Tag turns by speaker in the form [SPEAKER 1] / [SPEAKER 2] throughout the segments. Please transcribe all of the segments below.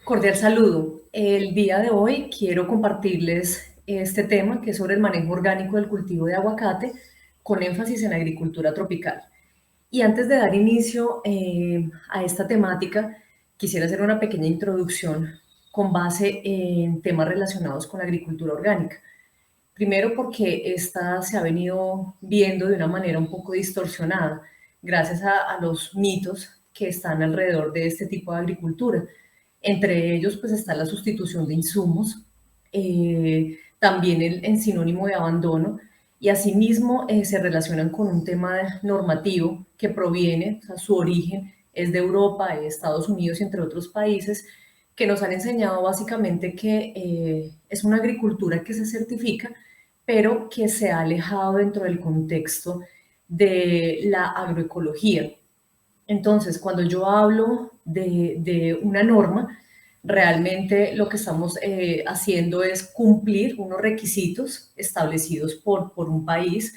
[SPEAKER 1] Cordial saludo. El día de hoy quiero compartirles este tema que es sobre el manejo orgánico del cultivo de aguacate con énfasis en agricultura tropical. Y antes de dar inicio a esta temática, quisiera hacer una pequeña introducción con base en temas relacionados con la agricultura orgánica. Primero porque esta se ha venido viendo de una manera un poco distorsionada gracias a los mitos que están alrededor de este tipo de agricultura. Entre ellos pues está la sustitución de insumos, también en sinónimo de abandono y asimismo se relacionan con un tema normativo que proviene, o sea, su origen es de Europa, de Estados Unidos y entre otros países que nos han enseñado básicamente que es una agricultura que se certifica, pero que se ha alejado dentro del contexto de la agroecología. Entonces, cuando yo hablo de una norma, realmente lo que estamos haciendo es cumplir unos requisitos establecidos por un país,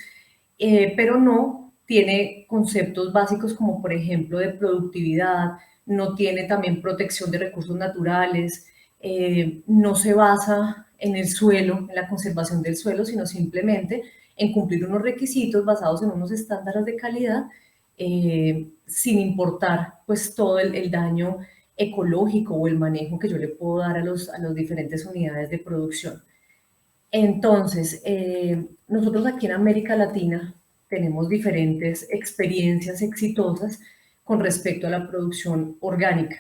[SPEAKER 1] pero no tiene conceptos básicos como, por ejemplo, de productividad, no tiene también protección de recursos naturales, no se basa en el suelo, en la conservación del suelo, sino simplemente en cumplir unos requisitos basados en unos estándares de calidad sin importar pues todo el daño ecológico o el manejo que yo le puedo dar a las diferentes unidades de producción. Entonces, nosotros aquí en América Latina tenemos diferentes experiencias exitosas con respecto a la producción orgánica.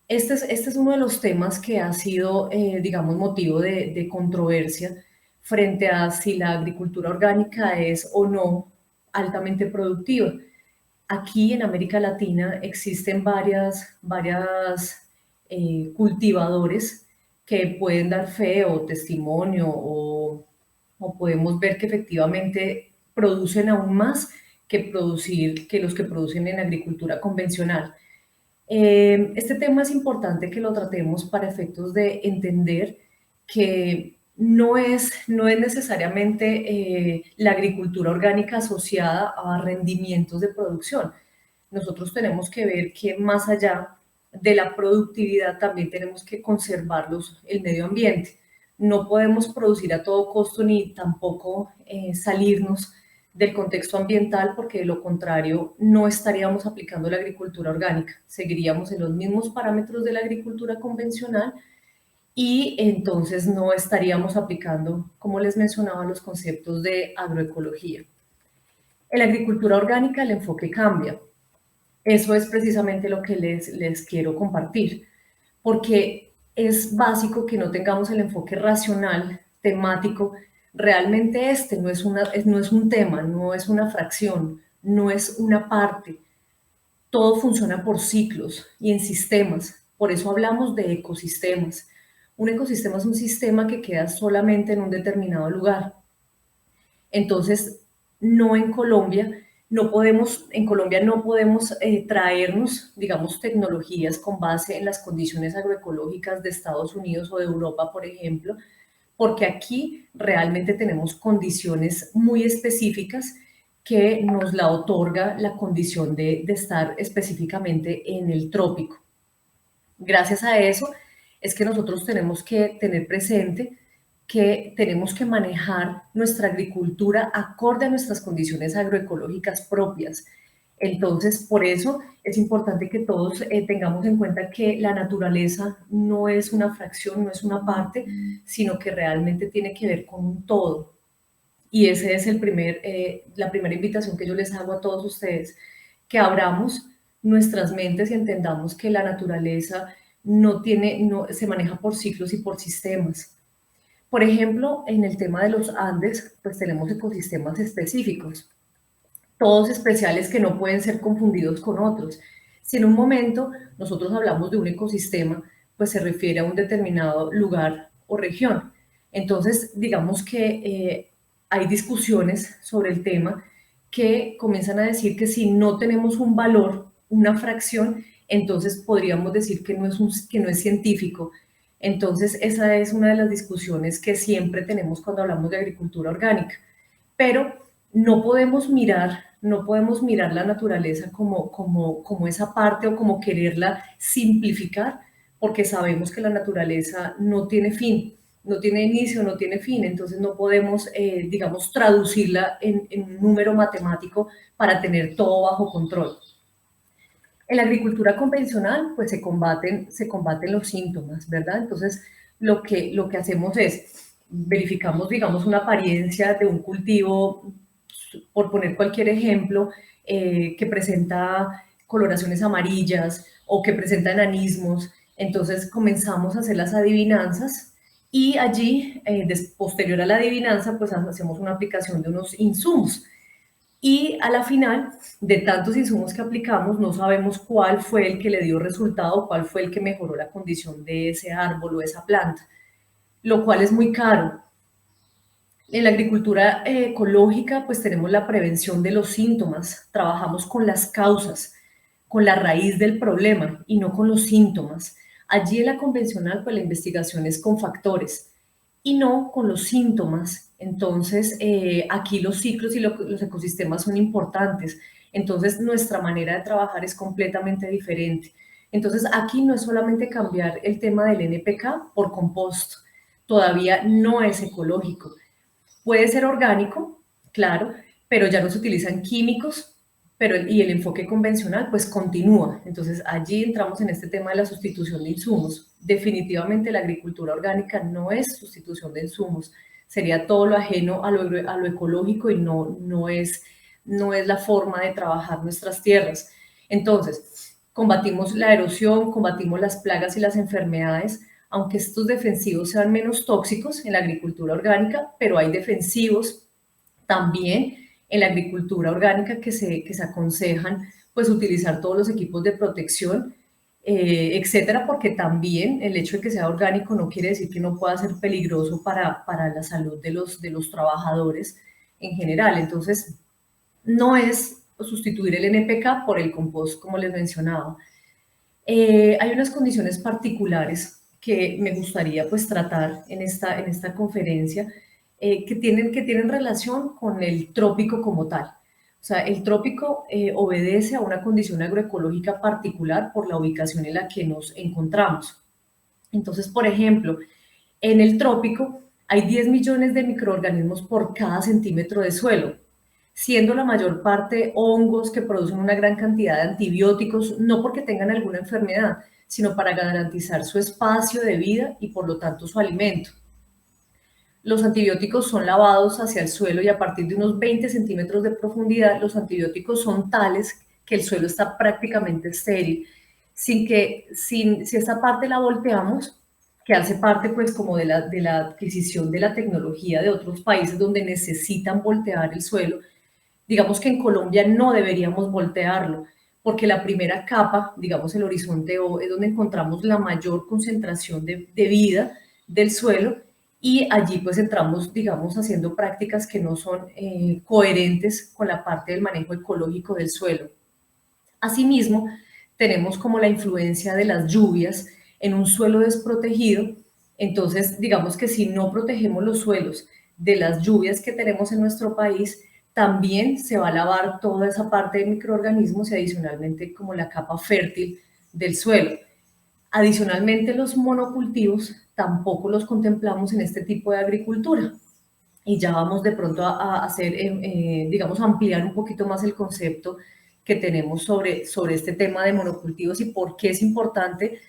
[SPEAKER 1] Este es uno de los temas que ha sido, digamos, motivo de controversia frente a si la agricultura orgánica es o no altamente productiva. Aquí en América Latina existen varias cultivadores que pueden dar fe o testimonio o podemos ver que efectivamente producen aún más que los que producen en agricultura convencional. Este tema es importante que lo tratemos para efectos de entender que no es necesariamente la agricultura orgánica asociada a rendimientos de producción. Nosotros tenemos que ver que más allá de la productividad también tenemos que conservar el medio ambiente. No podemos producir a todo costo ni tampoco salirnos del contexto ambiental porque de lo contrario no estaríamos aplicando la agricultura orgánica, seguiríamos en los mismos parámetros de la agricultura convencional y entonces no estaríamos aplicando, como les mencionaba, los conceptos de agroecología. En la agricultura orgánica el enfoque cambia. Eso es precisamente lo que les quiero compartir, porque es básico que no tengamos el enfoque racional, temático. Realmente este no es un tema, no es una fracción, no es una parte. Todo funciona por ciclos y en sistemas. Por eso hablamos de ecosistemas. Un ecosistema es un sistema que queda solamente en un determinado lugar. Entonces, no en Colombia, en Colombia no podemos traernos, digamos, tecnologías con base en las condiciones agroecológicas de Estados Unidos o de Europa, por ejemplo, porque aquí realmente tenemos condiciones muy específicas que nos la otorga la condición de estar específicamente en el trópico. Gracias a eso es que nosotros tenemos que tener presente que tenemos que manejar nuestra agricultura acorde a nuestras condiciones agroecológicas propias. Entonces, por eso es importante que todos tengamos en cuenta que la naturaleza no es una fracción, no es una parte, sino que realmente tiene que ver con un todo. Y esa es la primera invitación que yo les hago a todos ustedes, que abramos nuestras mentes y entendamos que la naturaleza no se maneja por ciclos y por sistemas. Por ejemplo, en el tema de los Andes, pues tenemos ecosistemas específicos, todos especiales que no pueden ser confundidos con otros. Si en un momento nosotros hablamos de un ecosistema, pues se refiere a un determinado lugar o región. Entonces, digamos que hay discusiones sobre el tema que comienzan a decir que si no tenemos un valor, una fracción, entonces podríamos decir que no es científico. Entonces, esa es una de las discusiones que siempre tenemos cuando hablamos de agricultura orgánica. Pero no podemos mirar la naturaleza como esa parte o como quererla simplificar, porque sabemos que la naturaleza no tiene fin, no tiene inicio, no tiene fin, entonces no podemos, digamos, traducirla en un número matemático para tener todo bajo control. En la agricultura convencional, pues se combaten los síntomas, ¿verdad? Entonces, lo que hacemos es, verificamos, digamos, una apariencia de un cultivo, por poner cualquier ejemplo, que presenta coloraciones amarillas o que presenta enanismos. Entonces, comenzamos a hacer las adivinanzas y allí, posterior a la adivinanza, pues hacemos una aplicación de unos insumos y a la final, de tantos insumos que aplicamos, no sabemos cuál fue el que le dio resultado, cuál fue el que mejoró la condición de ese árbol o esa planta, lo cual es muy caro. En la agricultura ecológica, pues tenemos la prevención de los síntomas, trabajamos con las causas, con la raíz del problema y no con los síntomas. Allí en la convencional, pues la investigación es con factores y no con los síntomas. Entonces, aquí los ciclos y los ecosistemas son importantes. Entonces, nuestra manera de trabajar es completamente diferente. Entonces, aquí no es solamente cambiar el tema del NPK por compost, todavía no es ecológico. Puede ser orgánico, claro, pero ya no se utilizan químicos, y el enfoque convencional pues continúa. Entonces allí entramos en este tema de la sustitución de insumos. Definitivamente la agricultura orgánica no es sustitución de insumos, sería todo lo ajeno a lo ecológico y no es la forma de trabajar nuestras tierras. Entonces, combatimos la erosión, combatimos las plagas y las enfermedades, aunque estos defensivos sean menos tóxicos en la agricultura orgánica, pero hay defensivos también en la agricultura orgánica que se aconsejan pues utilizar todos los equipos de protección, etcétera, porque también el hecho de que sea orgánico no quiere decir que no pueda ser peligroso para la salud de los trabajadores en general. Entonces, no es sustituir el NPK por el compost, como les mencionaba. Hay unas condiciones particulares que me gustaría pues tratar en esta conferencia que tienen relación con el trópico como tal. O sea, el trópico obedece a una condición agroecológica particular por la ubicación en la que nos encontramos. Entonces, por ejemplo, en el trópico hay 10 millones de microorganismos por cada centímetro de suelo, siendo la mayor parte hongos que producen una gran cantidad de antibióticos, no porque tengan alguna enfermedad, sino para garantizar su espacio de vida y por lo tanto su alimento. Los antibióticos son lavados hacia el suelo y a partir de unos 20 centímetros de profundidad, los antibióticos son tales que el suelo está prácticamente estéril, si esta parte la volteamos, que hace parte pues como de la adquisición de la tecnología de otros países donde necesitan voltear el suelo, digamos que en Colombia no deberíamos voltearlo, porque la primera capa, digamos el horizonte O, es donde encontramos la mayor concentración de vida del suelo y allí pues entramos, digamos, haciendo prácticas que no son coherentes con la parte del manejo ecológico del suelo. Asimismo, tenemos como la influencia de las lluvias en un suelo desprotegido, entonces digamos que si no protegemos los suelos de las lluvias que tenemos en nuestro país, también se va a lavar toda esa parte de microorganismos y adicionalmente como la capa fértil del suelo. Adicionalmente, los monocultivos tampoco los contemplamos en este tipo de agricultura. Y ya vamos de pronto a hacer, digamos, ampliar un poquito más el concepto que tenemos sobre este tema de monocultivos y por qué es importante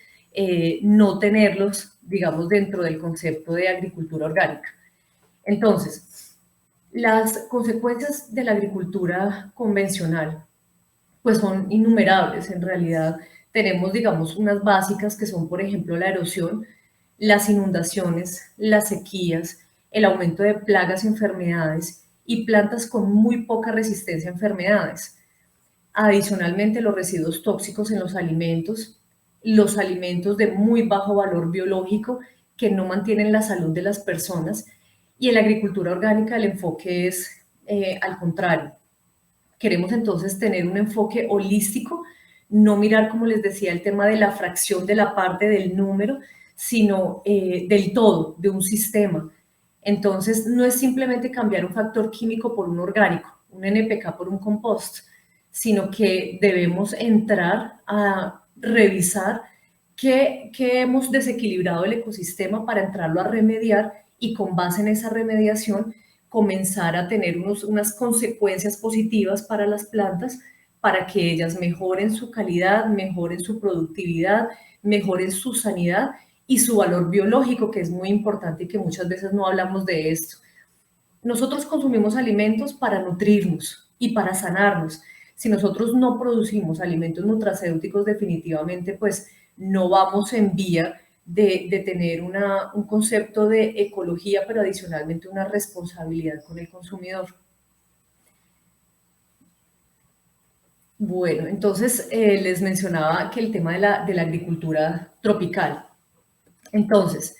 [SPEAKER 1] no tenerlos, digamos, dentro del concepto de agricultura orgánica. Entonces, las consecuencias de la agricultura convencional pues son innumerables en realidad. Tenemos, digamos, unas básicas que son, por ejemplo, la erosión, las inundaciones, las sequías, el aumento de plagas y enfermedades y plantas con muy poca resistencia a enfermedades. Adicionalmente, los residuos tóxicos en los alimentos de muy bajo valor biológico que no mantienen la salud de las personas y en la agricultura orgánica el enfoque es al contrario. Queremos entonces tener un enfoque holístico, no mirar, como les decía, el tema de la fracción de la parte del número, sino del todo, de un sistema. Entonces, no es simplemente cambiar un factor químico por un orgánico, un NPK por un compost, sino que debemos entrar a revisar que hemos desequilibrado el ecosistema para entrarlo a remediar y con base en esa remediación comenzar a tener unas consecuencias positivas para las plantas para que ellas mejoren su calidad, mejoren su productividad, mejoren su sanidad y su valor biológico, que es muy importante y que muchas veces no hablamos de esto. Nosotros consumimos alimentos para nutrirnos y para sanarnos. Si nosotros no producimos alimentos nutracéuticos, definitivamente pues no vamos en vía de tener un concepto de ecología, pero adicionalmente una responsabilidad con el consumidor. Bueno, entonces les mencionaba que el tema de la agricultura tropical. Entonces,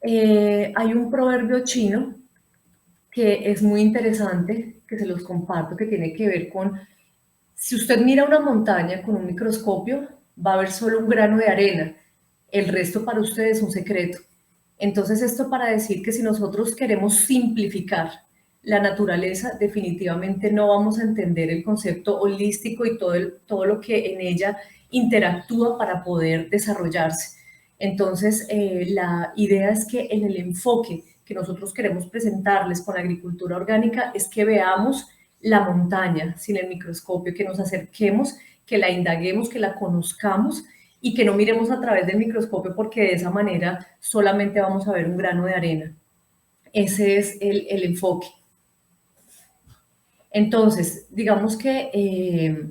[SPEAKER 1] hay un proverbio chino que es muy interesante, que se los comparto, que tiene que ver con, si usted mira una montaña con un microscopio, va a ver solo un grano de arena, el resto para usted es un secreto. Entonces esto para decir que si nosotros queremos simplificar la naturaleza, definitivamente no vamos a entender el concepto holístico y todo lo que en ella interactúa para poder desarrollarse. Entonces, la idea es que en el enfoque que nosotros queremos presentarles con la agricultura orgánica es que veamos la montaña sin el microscopio, que nos acerquemos, que la indaguemos, que la conozcamos y que no miremos a través del microscopio porque de esa manera solamente vamos a ver un grano de arena. Ese es el enfoque. Entonces, digamos que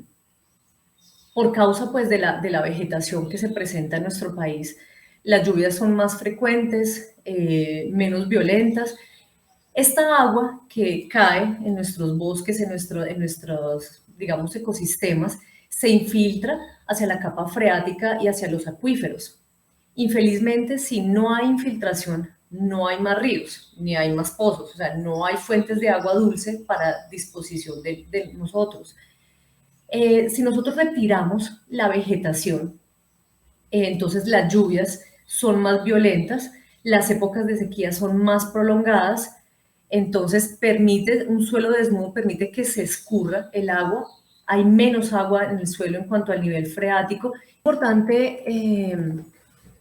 [SPEAKER 1] por causa pues de la vegetación que se presenta en nuestro país, las lluvias son más frecuentes, menos violentas. Esta agua que cae en nuestros bosques, en nuestros, digamos, ecosistemas, se infiltra hacia la capa freática y hacia los acuíferos. Infelizmente, si no hay infiltración, no hay más ríos, ni hay más pozos, o sea, no hay fuentes de agua dulce para disposición de nosotros. Si nosotros retiramos la vegetación, entonces las lluvias son más violentas, las épocas de sequía son más prolongadas, entonces permite un suelo desnudo, permite que se escurra el agua, hay menos agua en el suelo en cuanto al nivel freático.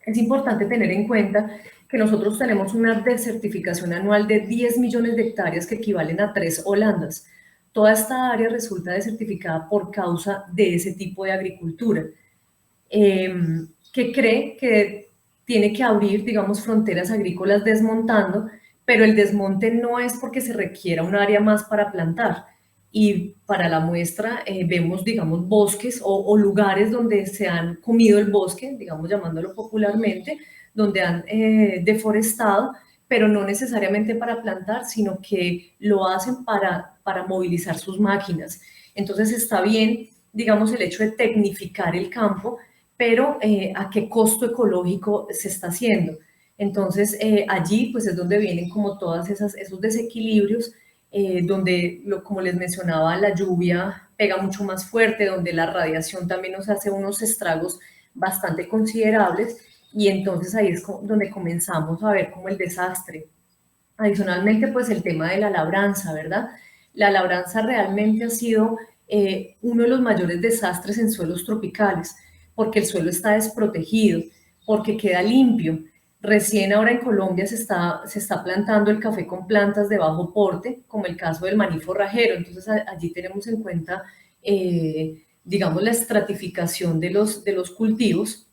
[SPEAKER 1] Es importante tener en cuenta que nosotros tenemos una desertificación anual de 10 millones de hectáreas que equivalen a 3 Holandas. Toda esta área resulta desertificada por causa de ese tipo de agricultura, que cree que tiene que abrir, digamos, fronteras agrícolas desmontando, pero el desmonte no es porque se requiera un área más para plantar. Y para la muestra vemos, digamos, bosques o lugares donde se han comido el bosque, digamos, llamándolo popularmente, donde han deforestado, pero no necesariamente para plantar, sino que lo hacen para movilizar sus máquinas. Entonces está bien, digamos, el hecho de tecnificar el campo, pero ¿a qué costo ecológico se está haciendo? Entonces, allí pues es donde vienen como todos esos desequilibrios, donde, como les mencionaba, la lluvia pega mucho más fuerte, donde la radiación también nos hace unos estragos bastante considerables, y entonces ahí es donde comenzamos a ver como el desastre. Adicionalmente, pues el tema de la labranza, ¿verdad? La labranza realmente ha sido uno de los mayores desastres en suelos tropicales, porque el suelo está desprotegido, porque queda limpio. Recién ahora en Colombia se está plantando el café con plantas de bajo porte, como el caso del maní forrajero. Entonces allí tenemos en cuenta, digamos, la estratificación de los cultivos.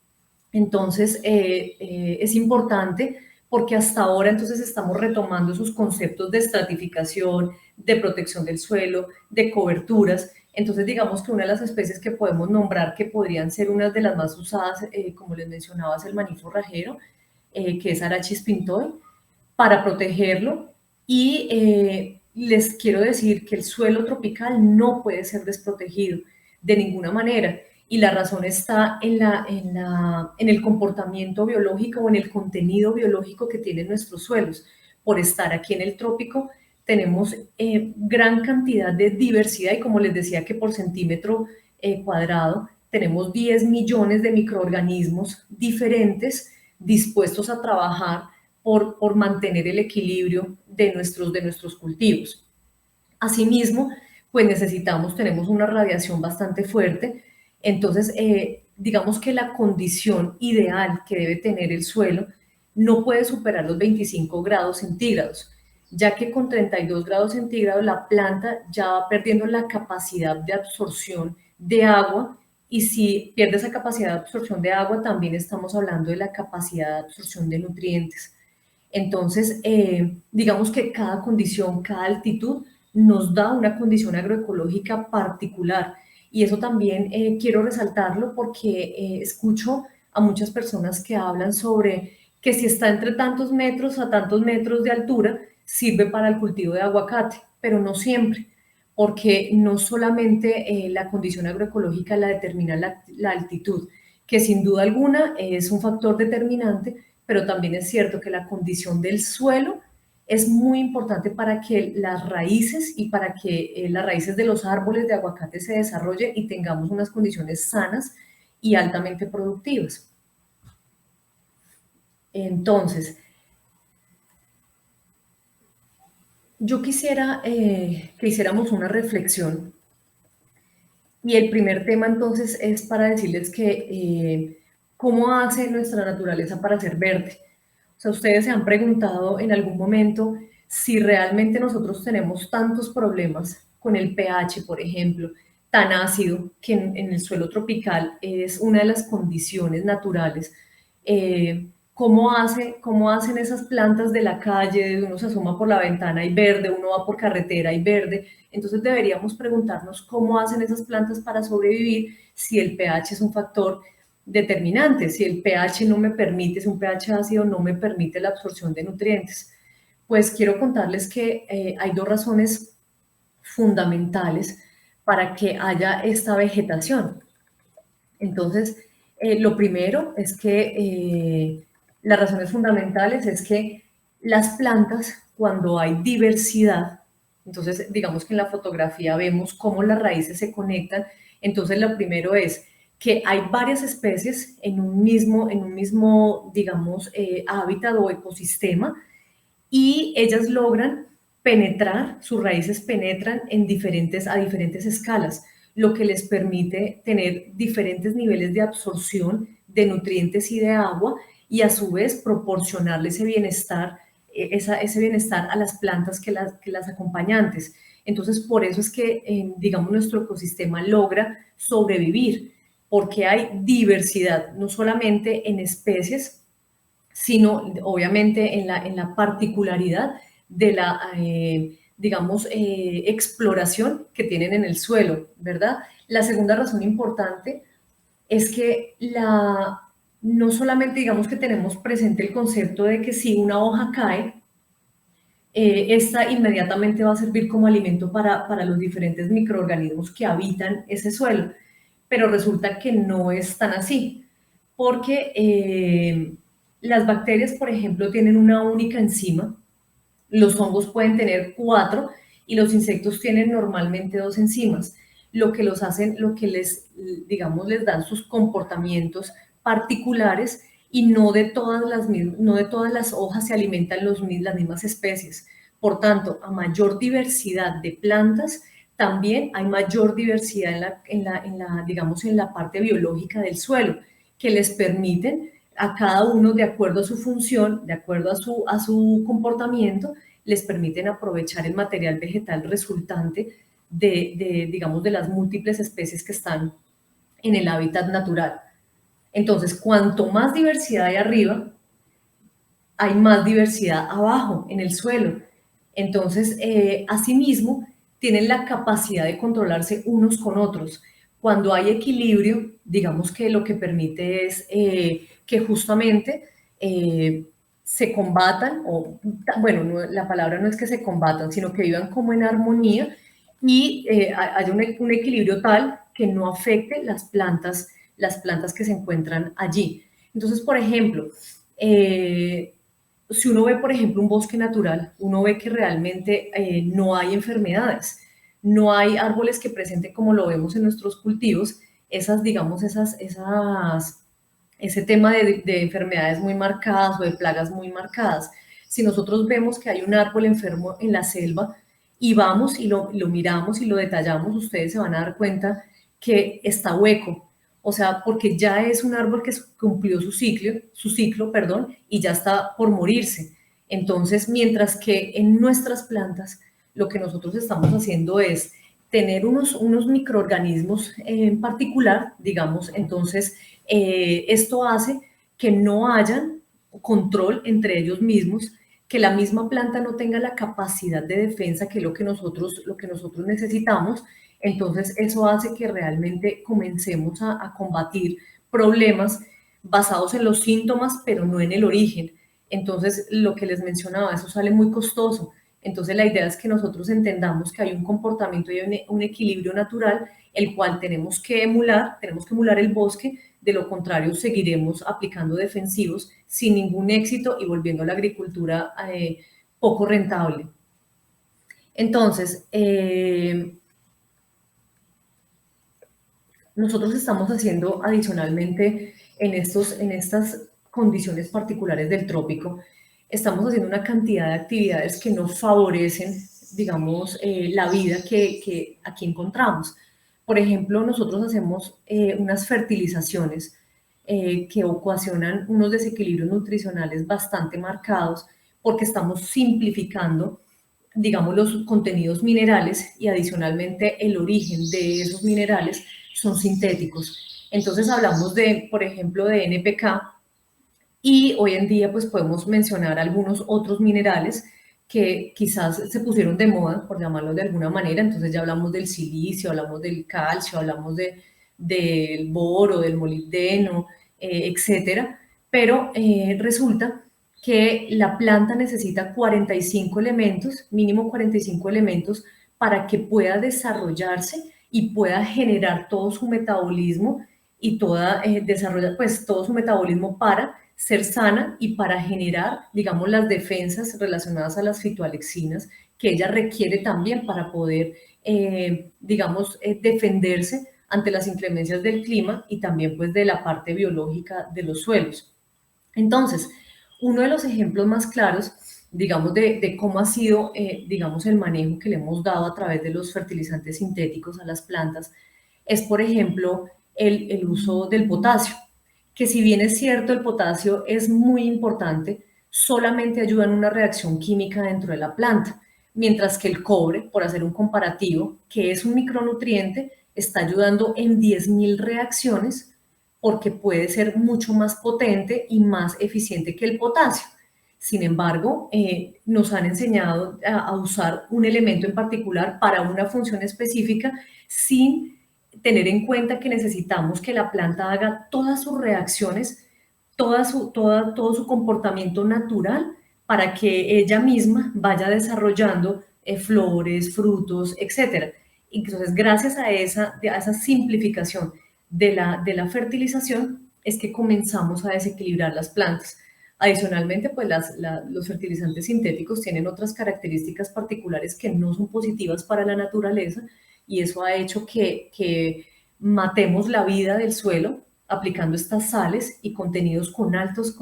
[SPEAKER 1] Entonces es importante porque hasta ahora entonces estamos retomando esos conceptos de estratificación, de protección del suelo, de coberturas. Entonces digamos que una de las especies que podemos nombrar que podrían ser unas de las más usadas, como les mencionaba, es el maní forrajero, que es Arachis pintoi, para protegerlo. Y les quiero decir que el suelo tropical no puede ser desprotegido de ninguna manera. Y la razón está en el comportamiento biológico o en el contenido biológico que tienen nuestros suelos. Por estar aquí en el trópico, tenemos gran cantidad de diversidad y como les decía que por centímetro cuadrado tenemos 10 millones de microorganismos diferentes dispuestos a trabajar por mantener el equilibrio de nuestros cultivos. Asimismo, pues tenemos una radiación bastante fuerte, entonces digamos que la condición ideal que debe tener el suelo no puede superar los 25 grados centígrados, ya que con 32 grados centígrados la planta ya va perdiendo la capacidad de absorción de agua, y si pierde esa capacidad de absorción de agua, también estamos hablando de la capacidad de absorción de nutrientes. Entonces, digamos que cada condición, cada altitud nos da una condición agroecológica particular, y eso también quiero resaltarlo porque escucho a muchas personas que hablan sobre que si está entre tantos metros a tantos metros de altura, sirve para el cultivo de aguacate, pero no siempre, porque no solamente la condición agroecológica la determina la altitud, que sin duda alguna es un factor determinante, pero también es cierto que la condición del suelo es muy importante para que las raíces y para que las raíces de los árboles de aguacate se desarrollen y tengamos unas condiciones sanas y altamente productivas. Entonces, yo quisiera que hiciéramos una reflexión, y el primer tema entonces es para decirles que cómo hace nuestra naturaleza para ser verde. O sea, ustedes se han preguntado en algún momento si realmente nosotros tenemos tantos problemas con el pH, por ejemplo, tan ácido, que en el suelo tropical es una de las condiciones naturales. ¿Cómo hacen esas plantas de la calle? Uno se asoma por la ventana y verde, uno va por carretera y verde. Entonces deberíamos preguntarnos cómo hacen esas plantas para sobrevivir si el pH es un factor determinante, si el pH no me permite, si un pH ácido no me permite la absorción de nutrientes. Pues quiero contarles que hay dos razones fundamentales para que haya esta vegetación. Entonces, lo primero es que las razones fundamentales es que las plantas, cuando hay diversidad, entonces digamos que en la fotografía vemos cómo las raíces se conectan. Entonces, lo primero es que hay varias especies en un mismo digamos, hábitat o ecosistema, y ellas logran penetrar, sus raíces penetran a diferentes escalas, lo que les permite tener diferentes niveles de absorción de nutrientes y de agua, y a su vez proporcionarle ese bienestar, ese bienestar a las plantas que las acompañantes. Entonces, por eso es que, digamos, nuestro ecosistema logra sobrevivir, porque hay diversidad, no solamente en especies, sino obviamente en la particularidad de la, digamos, exploración que tienen en el suelo, ¿verdad? La segunda razón importante es que no solamente digamos que tenemos presente el concepto de que si una hoja cae, esta inmediatamente va a servir como alimento para los diferentes microorganismos que habitan ese suelo, pero resulta que no es tan así, porque las bacterias, por ejemplo, tienen una única enzima, los hongos pueden tener cuatro, y los insectos tienen normalmente dos enzimas, lo que los hacen, lo que les, digamos, les dan sus comportamientos particulares, y no de todas las hojas se alimentan las mismas especies. Por tanto, a mayor diversidad de plantas, también hay mayor diversidad digamos, en la parte biológica del suelo, que les permiten a cada uno, de acuerdo a su función, de acuerdo a su comportamiento, les permiten aprovechar el material vegetal resultante digamos, de las múltiples especies que están en el hábitat natural. Entonces, cuanto más diversidad hay arriba, hay más diversidad abajo, en el suelo. Entonces, asimismo, tienen la capacidad de controlarse unos con otros. Cuando hay equilibrio, digamos que lo que permite es que justamente se combatan, o bueno, la palabra no es que se combatan, sino que vivan como en armonía, y haya un equilibrio tal que no afecte las plantas que se encuentran allí. Entonces, por ejemplo, si uno ve, por ejemplo, un bosque natural, uno ve que realmente no hay enfermedades, no hay árboles que presenten, como lo vemos en nuestros cultivos, digamos, ese tema de enfermedades muy marcadas o de plagas muy marcadas. Si nosotros vemos que hay un árbol enfermo en la selva y vamos y lo miramos y lo detallamos, ustedes se van a dar cuenta que está hueco, o sea, porque ya es un árbol que cumplió su ciclo, perdón, y ya está por morirse. Entonces, mientras que en nuestras plantas lo que nosotros estamos haciendo es tener unos microorganismos en particular, digamos, entonces esto hace que no haya control entre ellos mismos, que la misma planta no tenga la capacidad de defensa que es lo que nosotros necesitamos. Entonces eso hace que realmente comencemos a combatir problemas basados en los síntomas, pero no en el origen. Entonces, lo que les mencionaba, eso sale muy costoso. Entonces, la idea es que nosotros entendamos que hay un comportamiento y un equilibrio natural, el cual tenemos que emular el bosque, de lo contrario seguiremos aplicando defensivos sin ningún éxito y volviendo a la agricultura poco rentable. Entonces, nosotros estamos haciendo adicionalmente en estas condiciones particulares del trópico, estamos haciendo una cantidad de actividades que no favorecen, digamos, la vida que aquí encontramos. Por ejemplo, nosotros hacemos unas fertilizaciones que ocasionan unos desequilibrios nutricionales bastante marcados porque estamos simplificando, digamos, los contenidos minerales y adicionalmente el origen de esos minerales son sintéticos. Entonces hablamos de, por ejemplo, de NPK y hoy en día pues podemos mencionar algunos otros minerales que quizás se pusieron de moda, por llamarlo de alguna manera. Entonces ya hablamos del silicio, hablamos del calcio, hablamos del boro, del molibdeno, etcétera. Pero resulta que la planta necesita 45 elementos, mínimo 45 elementos, para que pueda desarrollarse y pueda generar todo su metabolismo y desarrollar pues todo su metabolismo para ser sana y para generar, digamos, las defensas relacionadas a las fitoalexinas que ella requiere también para poder, digamos, defenderse ante las inclemencias del clima y también pues de la parte biológica de los suelos. Entonces, uno de los ejemplos más claros, digamos, de cómo ha sido, digamos, el manejo que le hemos dado a través de los fertilizantes sintéticos a las plantas, es, por ejemplo, el uso del potasio, que si bien es cierto, el potasio es muy importante, solamente ayuda en una reacción química dentro de la planta, mientras que el cobre, por hacer un comparativo, que es un micronutriente, está ayudando en 10.000 reacciones porque puede ser mucho más potente y más eficiente que el potasio. Sin embargo, nos han enseñado a usar un elemento en particular para una función específica sin tener en cuenta que necesitamos que la planta haga todas sus reacciones, todo su comportamiento natural para que ella misma vaya desarrollando flores, frutos, etc. Entonces, gracias a esa simplificación de la fertilización, es que comenzamos a desequilibrar las plantas. Adicionalmente, pues los fertilizantes sintéticos tienen otras características particulares que no son positivas para la naturaleza y eso ha hecho que matemos la vida del suelo aplicando estas sales y contenidos con altos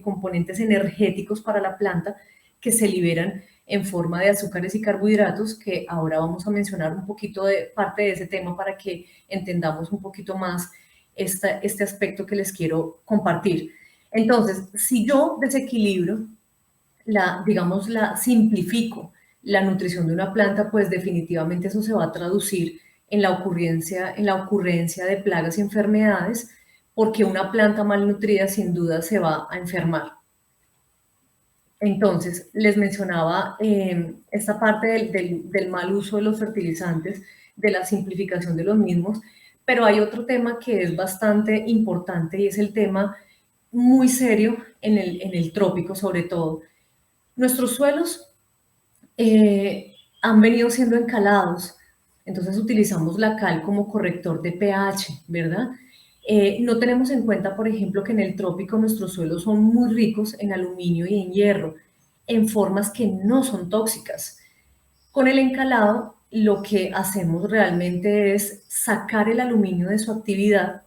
[SPEAKER 1] componentes energéticos para la planta que se liberan en forma de azúcares y carbohidratos, que ahora vamos a mencionar un poquito de parte de ese tema para que entendamos un poquito más este aspecto que les quiero compartir. Entonces, si yo desequilibro, digamos, simplifico la nutrición de una planta, pues definitivamente eso se va a traducir en la ocurrencia de plagas y enfermedades, porque una planta malnutrida sin duda se va a enfermar. Entonces, les mencionaba esta parte del mal uso de los fertilizantes, de la simplificación de los mismos, pero hay otro tema que es bastante importante y es el tema muy serio en el trópico sobre todo. Nuestros suelos han venido siendo encalados, entonces utilizamos la cal como corrector de pH, ¿verdad? No tenemos en cuenta, por ejemplo, que en el trópico nuestros suelos son muy ricos en aluminio y en hierro, en formas que no son tóxicas. Con el encalado, lo que hacemos realmente es sacar el aluminio de su actividad.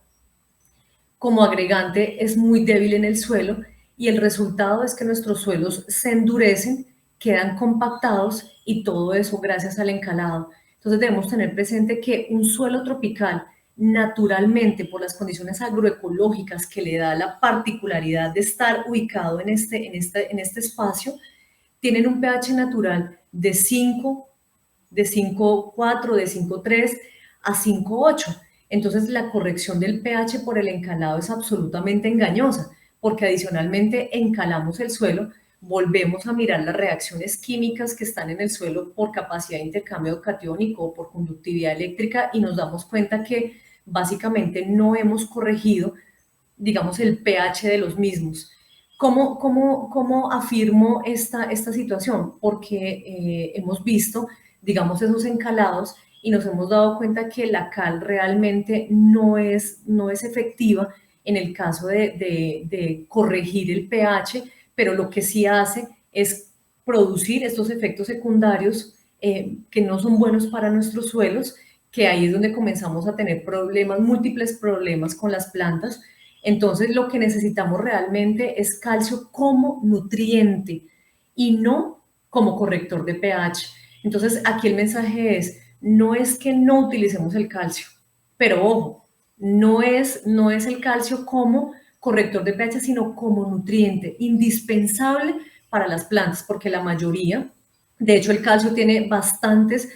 [SPEAKER 1] Como agregante es muy débil en el suelo y el resultado es que nuestros suelos se endurecen, quedan compactados y todo eso gracias al encalado. Entonces debemos tener presente que un suelo tropical naturalmente por las condiciones agroecológicas que le da la particularidad de estar ubicado en este espacio, tienen un pH natural de 5, de 5,4, de 5,3 a 5,8. Entonces la corrección del pH por el encalado es absolutamente engañosa, porque adicionalmente encalamos el suelo, volvemos a mirar las reacciones químicas que están en el suelo por capacidad de intercambio catiónico o por conductividad eléctrica y nos damos cuenta que básicamente no hemos corregido, digamos, el pH de los mismos. ¿Cómo afirmo esta situación? Porque hemos visto, digamos, esos encalados y nos hemos dado cuenta que la cal realmente no es efectiva en el caso de corregir el pH, pero lo que sí hace es producir estos efectos secundarios que no son buenos para nuestros suelos, que ahí es donde comenzamos a tener problemas, múltiples problemas con las plantas. Entonces, lo que necesitamos realmente es calcio como nutriente y no como corrector de pH. Entonces, aquí el mensaje es, no es que no utilicemos el calcio, pero ojo, no es el calcio como corrector de pH, sino como nutriente indispensable para las plantas, porque la mayoría, de hecho, el calcio tiene bastantes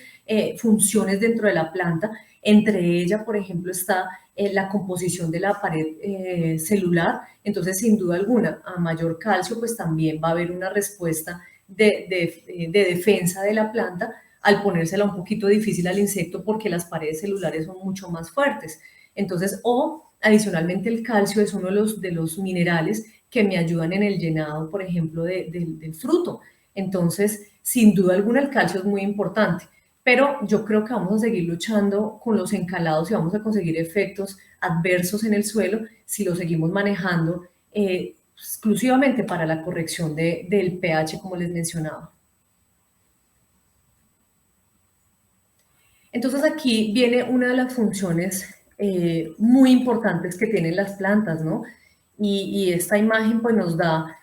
[SPEAKER 1] funciones dentro de la planta. Entre ellas, por ejemplo, está la composición de la pared celular. Entonces, sin duda alguna, a mayor calcio, pues también va a haber una respuesta de defensa de la planta al ponérsela un poquito difícil al insecto porque las paredes celulares son mucho más fuertes. Entonces, adicionalmente el calcio es uno de los minerales que me ayudan en el llenado, por ejemplo, del fruto. Entonces, sin duda alguna, el calcio es muy importante, pero yo creo que vamos a seguir luchando con los encalados y vamos a conseguir efectos adversos en el suelo si lo seguimos manejando exclusivamente para la corrección del pH, como les mencionaba. Entonces aquí viene una de las funciones muy importantes que tienen las plantas, ¿no? Y esta imagen pues nos da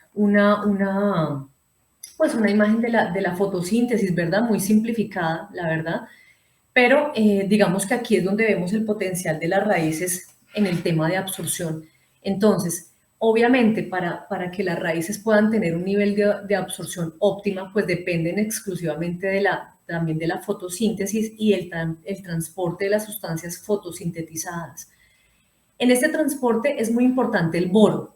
[SPEAKER 1] pues una imagen de la fotosíntesis, ¿verdad? Muy simplificada, la verdad. Pero digamos que aquí es donde vemos el potencial de las raíces en el tema de absorción. Entonces, obviamente, para que las raíces puedan tener un nivel de absorción óptima, pues dependen exclusivamente también de la fotosíntesis y el transporte de las sustancias fotosintetizadas. En este transporte es muy importante el boro.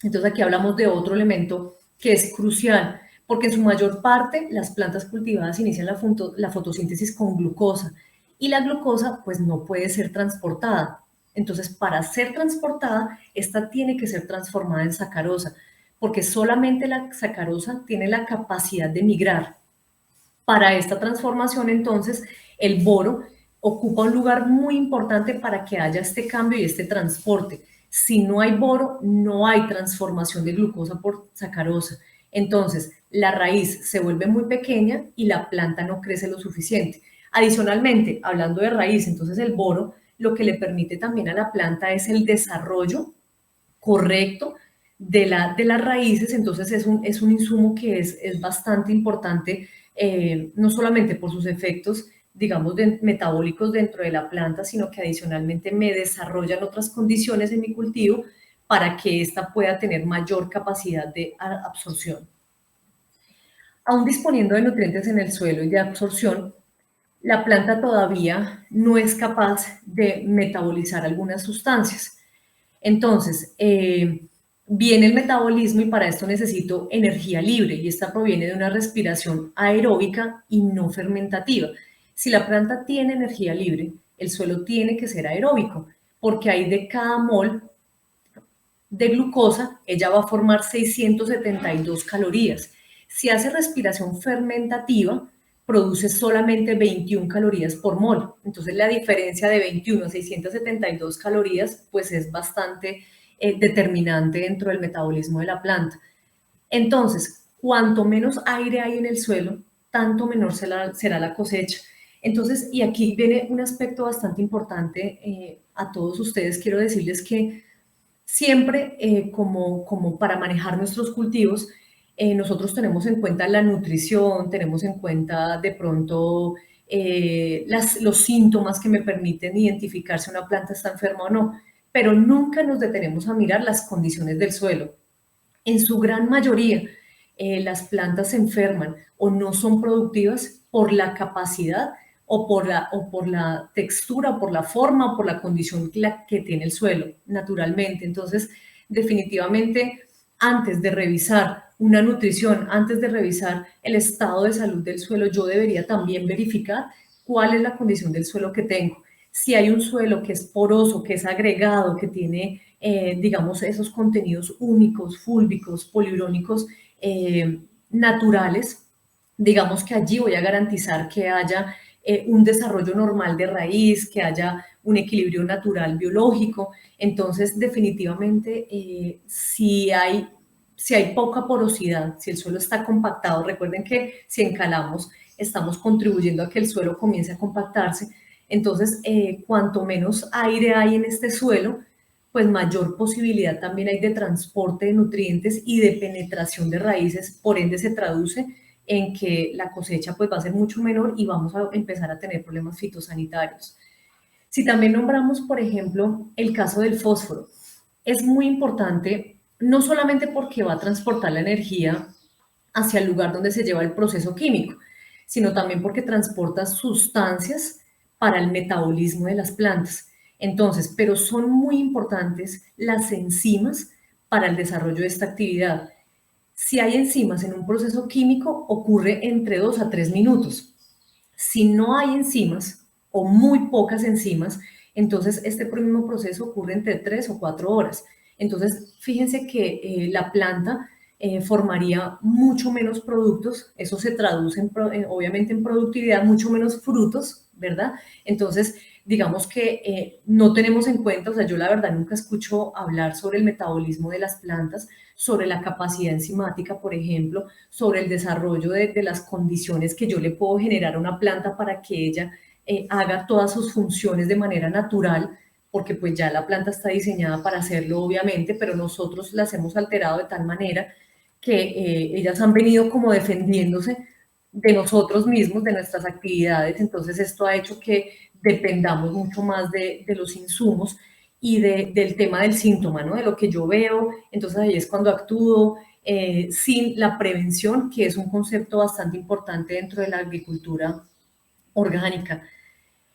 [SPEAKER 1] Entonces aquí hablamos de otro elemento que es crucial, porque en su mayor parte las plantas cultivadas inician la fotosíntesis con glucosa y la glucosa pues no puede ser transportada. Entonces para ser transportada, esta tiene que ser transformada en sacarosa, porque solamente la sacarosa tiene la capacidad de migrar. Para esta transformación, entonces, el boro ocupa un lugar muy importante para que haya este cambio y este transporte. Si no hay boro, no hay transformación de glucosa por sacarosa. Entonces, la raíz se vuelve muy pequeña y la planta no crece lo suficiente. Adicionalmente, hablando de raíz, entonces el boro lo que le permite también a la planta es el desarrollo correcto de las raíces, entonces es un insumo que es bastante importante, no solamente por sus efectos, digamos, metabólicos dentro de la planta, sino que adicionalmente me desarrollan otras condiciones en mi cultivo para que ésta pueda tener mayor capacidad de absorción. Aún disponiendo de nutrientes en el suelo y de absorción, la planta todavía no es capaz de metabolizar algunas sustancias. Entonces, viene el metabolismo y para esto necesito energía libre y esta proviene de una respiración aeróbica y no fermentativa. Si la planta tiene energía libre, el suelo tiene que ser aeróbico porque hay de cada mol de glucosa, ella va a formar 672 calorías. Si hace respiración fermentativa, produce solamente 21 calorías por mol. Entonces la diferencia de 21 a 672 calorías pues es bastante determinante dentro del metabolismo de la planta. Entonces, cuanto menos aire hay en el suelo, tanto menor será la cosecha. Entonces, y aquí viene un aspecto bastante importante a todos ustedes, quiero decirles que siempre como para manejar nuestros cultivos, nosotros tenemos en cuenta la nutrición, tenemos en cuenta de pronto los síntomas que me permiten identificar si una planta está enferma o no, pero nunca nos detenemos a mirar las condiciones del suelo. En su gran mayoría, las plantas se enferman o no son productivas por la capacidad o por la textura, o por la forma, o por la condición que tiene el suelo naturalmente. Entonces, definitivamente, antes de revisar una nutrición, antes de revisar el estado de salud del suelo, yo debería también verificar cuál es la condición del suelo que tengo. Si hay un suelo que es poroso, que es agregado, que tiene, digamos, esos contenidos únicos, fúlbicos, poliurónicos, naturales, digamos que allí voy a garantizar que haya un desarrollo normal de raíz, que haya un equilibrio natural biológico. Entonces, definitivamente, si hay poca porosidad, si el suelo está compactado, recuerden que si encalamos, estamos contribuyendo a que el suelo comience a compactarse. Entonces, cuanto menos aire hay en este suelo, pues mayor posibilidad también hay de transporte de nutrientes y de penetración de raíces, por ende se traduce en que la cosecha pues va a ser mucho menor y vamos a empezar a tener problemas fitosanitarios. Si también nombramos, por ejemplo, el caso del fósforo, es muy importante, no solamente porque va a transportar la energía hacia el lugar donde se lleva el proceso químico, sino también porque transporta sustancias para el metabolismo de las plantas. Entonces, pero son muy importantes las enzimas para el desarrollo de esta actividad. Si hay enzimas en un proceso químico, ocurre entre 2 a 3 minutos. Si no hay enzimas o muy pocas enzimas, entonces este mismo proceso ocurre entre 3 o 4 horas. Entonces, fíjense que la planta formaría mucho menos productos, eso se traduce obviamente en productividad, mucho menos frutos, ¿verdad? Entonces, digamos que no tenemos en cuenta, o sea, yo la verdad nunca escucho hablar sobre el metabolismo de las plantas, sobre la capacidad enzimática, por ejemplo, sobre el desarrollo de las condiciones que yo le puedo generar a una planta para que ella haga todas sus funciones de manera natural, porque pues ya la planta está diseñada para hacerlo, obviamente, pero nosotros las hemos alterado de tal manera que ellas han venido como defendiéndose de nosotros mismos, de nuestras actividades. Entonces esto ha hecho que dependamos mucho más de los insumos y del tema del síntoma, ¿no? De lo que yo veo. Entonces ahí es cuando actúo, sin la prevención, que es un concepto bastante importante dentro de la agricultura orgánica.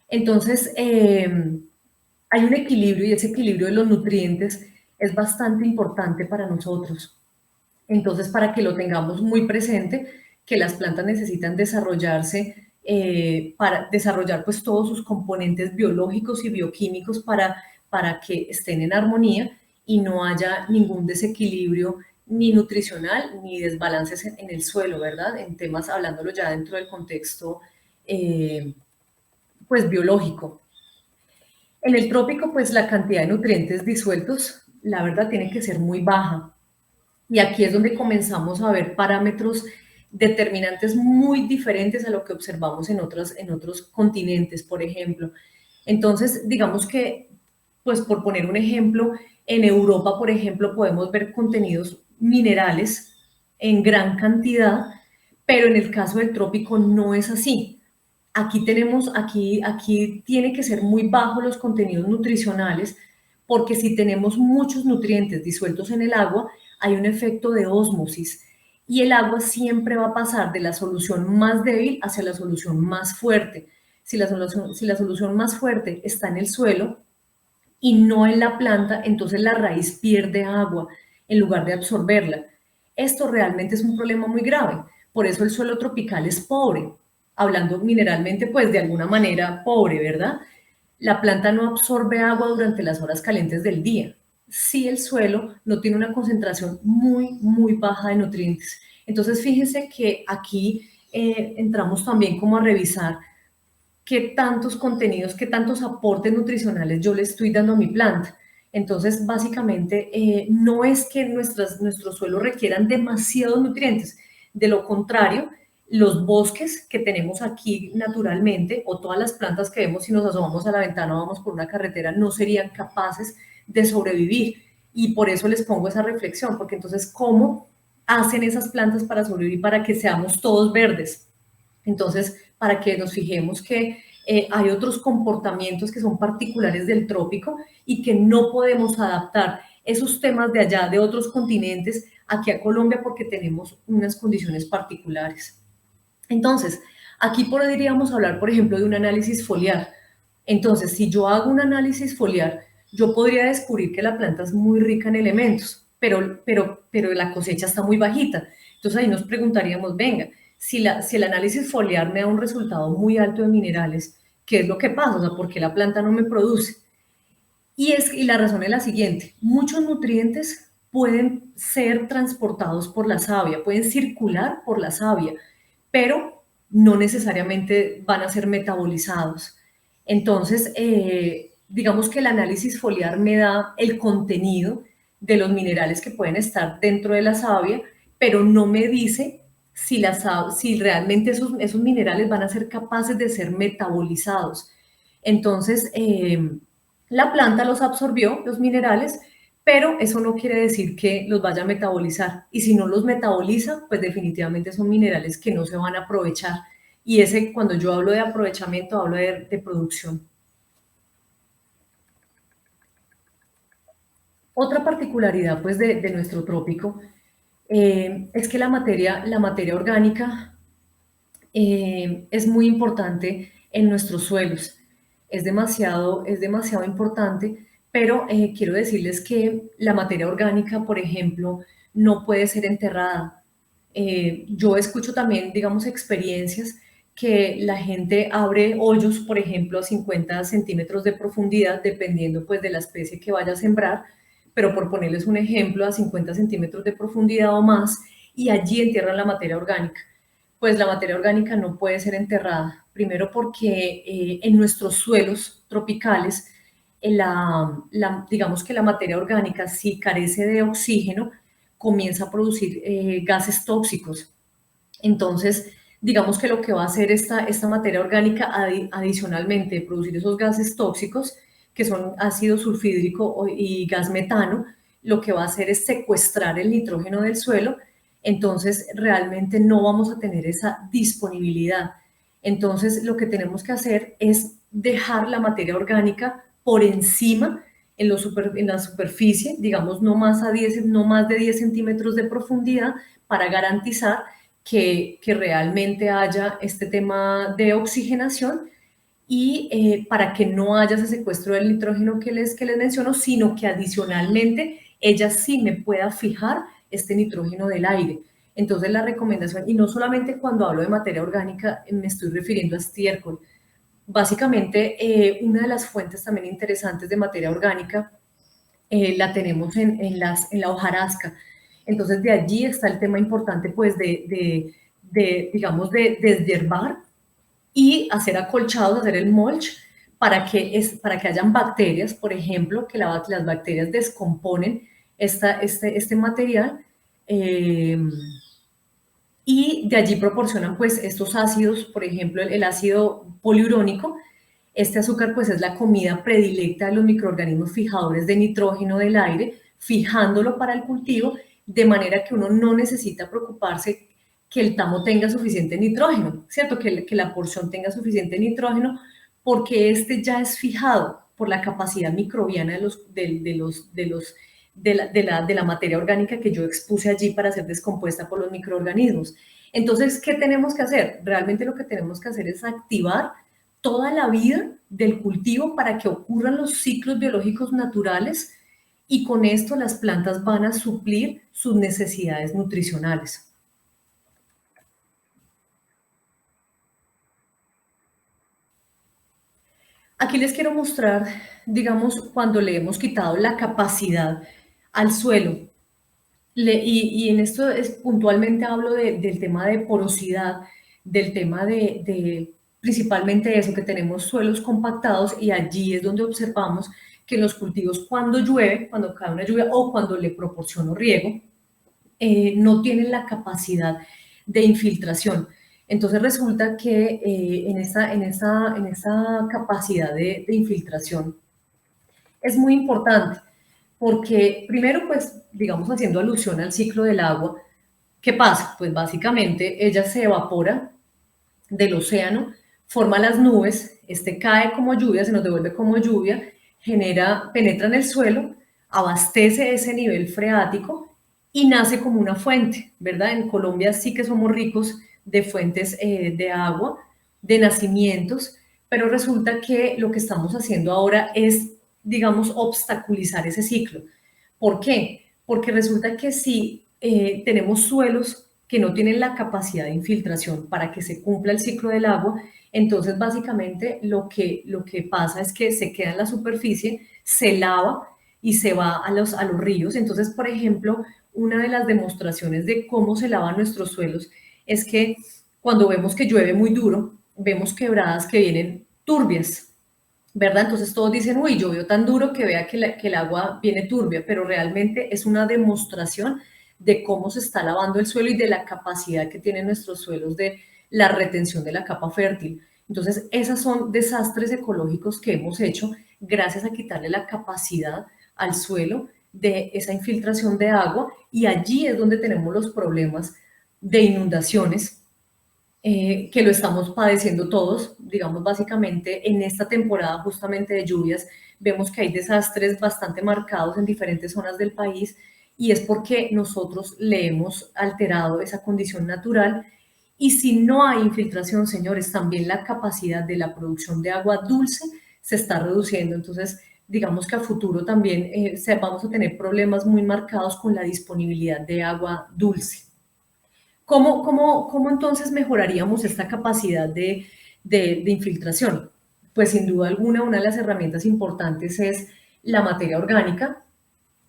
[SPEAKER 1] Entonces, hay un equilibrio y ese equilibrio de los nutrientes es bastante importante para nosotros. Entonces, para que lo tengamos muy presente, que las plantas necesitan desarrollarse, para desarrollar pues todos sus componentes biológicos y bioquímicos para que estén en armonía y no haya ningún desequilibrio ni nutricional ni desbalances en el suelo, ¿verdad? En temas, hablándolo ya dentro del contexto pues biológico. En el trópico, pues la cantidad de nutrientes disueltos, la verdad, tiene que ser muy baja. Y aquí es donde comenzamos a ver parámetros determinantes muy diferentes a lo que observamos en otros continentes, por ejemplo. Entonces, digamos que, pues por poner un ejemplo, en Europa, por ejemplo, podemos ver contenidos minerales en gran cantidad, pero en el caso del trópico no es así. Aquí tiene que ser muy bajo los contenidos nutricionales, porque si tenemos muchos nutrientes disueltos en el agua, hay un efecto de ósmosis y el agua siempre va a pasar de la solución más débil hacia la solución más fuerte. Si la solución más fuerte está en el suelo y no en la planta, entonces la raíz pierde agua en lugar de absorberla. Esto realmente es un problema muy grave. Por eso el suelo tropical es pobre. Hablando mineralmente, pues de alguna manera pobre, ¿verdad? La planta no absorbe agua durante las horas calientes del día. Si el suelo no tiene una concentración muy baja de nutrientes. Entonces, fíjense que aquí entramos también como a revisar qué tantos contenidos, qué tantos aportes nutricionales yo le estoy dando a mi planta. Entonces, básicamente, no es que nuestros suelos requieran demasiados nutrientes. De lo contrario, los bosques que tenemos aquí naturalmente o todas las plantas que vemos si nos asomamos a la ventana o vamos por una carretera no serían capaces de sobrevivir. Y por eso les pongo esa reflexión, porque entonces, ¿cómo hacen esas plantas para sobrevivir, para que seamos todos verdes? Entonces, para que nos fijemos que hay otros comportamientos que son particulares del trópico y que no podemos adaptar esos temas de allá, de otros continentes, aquí a Colombia porque tenemos unas condiciones particulares. Entonces, aquí podríamos hablar, por ejemplo, de un análisis foliar. Entonces, si yo hago un análisis foliar, yo podría descubrir que la planta es muy rica en elementos, pero la cosecha está muy bajita. Entonces ahí nos preguntaríamos, venga, si el análisis foliar me da un resultado muy alto de minerales, ¿qué es lo que pasa? O sea, ¿por qué la planta no me produce? Y la razón es la siguiente, muchos nutrientes pueden ser transportados por la savia, pueden circular por la savia, pero no necesariamente van a ser metabolizados. Entonces, digamos que el análisis foliar me da el contenido de los minerales que pueden estar dentro de la savia, pero no me dice si realmente esos minerales van a ser capaces de ser metabolizados. Entonces, la planta los absorbió, los minerales, pero eso no quiere decir que los vaya a metabolizar. Y si no los metaboliza, pues definitivamente son minerales que no se van a aprovechar. Y ese, cuando yo hablo de aprovechamiento, hablo de producción. Otra particularidad pues de nuestro trópico es que la materia orgánica es muy importante en nuestros suelos. Es demasiado importante, pero quiero decirles que la materia orgánica, por ejemplo, no puede ser enterrada. Yo escucho también, digamos, experiencias que la gente abre hoyos, por ejemplo, a 50 centímetros de profundidad, dependiendo pues de la especie que vaya a sembrar, pero por ponerles un ejemplo, a 50 centímetros de profundidad o más, y allí entierran la materia orgánica. Pues la materia orgánica no puede ser enterrada, primero porque en nuestros suelos tropicales, digamos que la materia orgánica, si carece de oxígeno, comienza a producir gases tóxicos. Entonces, digamos que lo que va a hacer esta materia orgánica adicionalmente de producir esos gases tóxicos, que son ácido sulfídrico y gas metano, lo que va a hacer es secuestrar el nitrógeno del suelo, entonces realmente no vamos a tener esa disponibilidad. Entonces, lo que tenemos que hacer es dejar la materia orgánica por encima en la superficie, digamos no más de 10 centímetros de profundidad, para garantizar que realmente haya este tema de oxigenación y para que no haya ese secuestro del nitrógeno que les menciono, sino que adicionalmente ella sí me pueda fijar este nitrógeno del aire. Entonces la recomendación, y no solamente cuando hablo de materia orgánica me estoy refiriendo a estiércol, básicamente una de las fuentes también interesantes de materia orgánica la tenemos en la hojarasca. Entonces, de allí está el tema importante, pues, digamos, de deshiervar y hacer acolchados, hacer el mulch, para que hayan bacterias, por ejemplo, que las bacterias descomponen este material eh, y de allí proporcionan pues estos ácidos, por ejemplo, el ácido poliurónico. Este azúcar pues es la comida predilecta de los microorganismos fijadores de nitrógeno del aire, fijándolo para el cultivo, de manera que uno no necesita preocuparse que el tamo tenga suficiente nitrógeno, ¿cierto? Que la porción tenga suficiente nitrógeno, porque este ya es fijado por la capacidad microbiana de la materia orgánica que yo expuse allí para ser descompuesta por los microorganismos. Entonces, ¿qué tenemos que hacer? Realmente lo que tenemos que hacer es activar toda la vida del cultivo para que ocurran los ciclos biológicos naturales y con esto las plantas van a suplir sus necesidades nutricionales. Aquí les quiero mostrar, digamos, cuando le hemos quitado la capacidad al suelo. Y en esto puntualmente hablo del tema de porosidad, del tema principalmente eso, que tenemos suelos compactados y allí es donde observamos que en los cultivos cuando llueve, cuando cae una lluvia o cuando le proporciono riego, no tienen la capacidad de infiltración. Entonces resulta que en esa capacidad de infiltración es muy importante porque primero, pues, digamos, haciendo alusión al ciclo del agua, ¿qué pasa? Pues básicamente ella se evapora del océano, forma las nubes, este cae como lluvia, se nos devuelve como lluvia, penetra en el suelo, abastece ese nivel freático y nace como una fuente, ¿verdad? En Colombia sí que somos ricos de fuentes de agua, de nacimientos, pero resulta que lo que estamos haciendo ahora es, digamos, obstaculizar ese ciclo. ¿Por qué? Porque resulta que si tenemos suelos que no tienen la capacidad de infiltración para que se cumpla el ciclo del agua, entonces básicamente lo que pasa es que se queda en la superficie, se lava y se va a los ríos. Entonces, por ejemplo, una de las demostraciones de cómo se lavan nuestros suelos es que cuando vemos que llueve muy duro, vemos quebradas que vienen turbias, ¿verdad? Entonces todos dicen, uy, llovió tan duro que vea que el agua viene turbia, pero realmente es una demostración de cómo se está lavando el suelo y de la capacidad que tienen nuestros suelos de la retención de la capa fértil. Entonces, esos son desastres ecológicos que hemos hecho gracias a quitarle la capacidad al suelo de esa infiltración de agua y allí es donde tenemos los problemas de inundaciones que lo estamos padeciendo todos, digamos, básicamente en esta temporada justamente de lluvias, vemos que hay desastres bastante marcados en diferentes zonas del país y es porque nosotros le hemos alterado esa condición natural y si no hay infiltración, señores, también la capacidad de la producción de agua dulce se está reduciendo. Entonces, digamos que a futuro también vamos a tener problemas muy marcados con la disponibilidad de agua dulce. ¿Cómo entonces mejoraríamos esta capacidad de infiltración? Pues sin duda alguna, una de las herramientas importantes es la materia orgánica,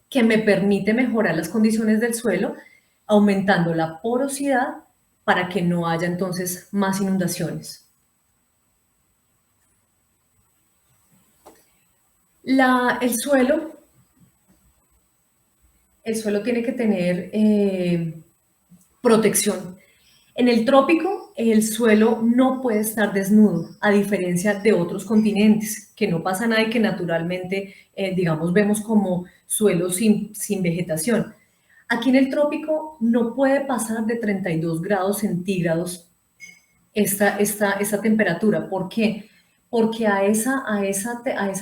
[SPEAKER 1] que me permite mejorar las condiciones del suelo, aumentando la porosidad para que no haya entonces más inundaciones. La, el suelo, el suelo tiene que tener protección. En el trópico, el suelo no puede estar desnudo, a diferencia de otros continentes, que no pasa nada y que naturalmente, digamos, vemos como suelo sin vegetación. Aquí en el trópico no puede pasar de 32 grados centígrados esta temperatura. ¿Por qué? Porque a esa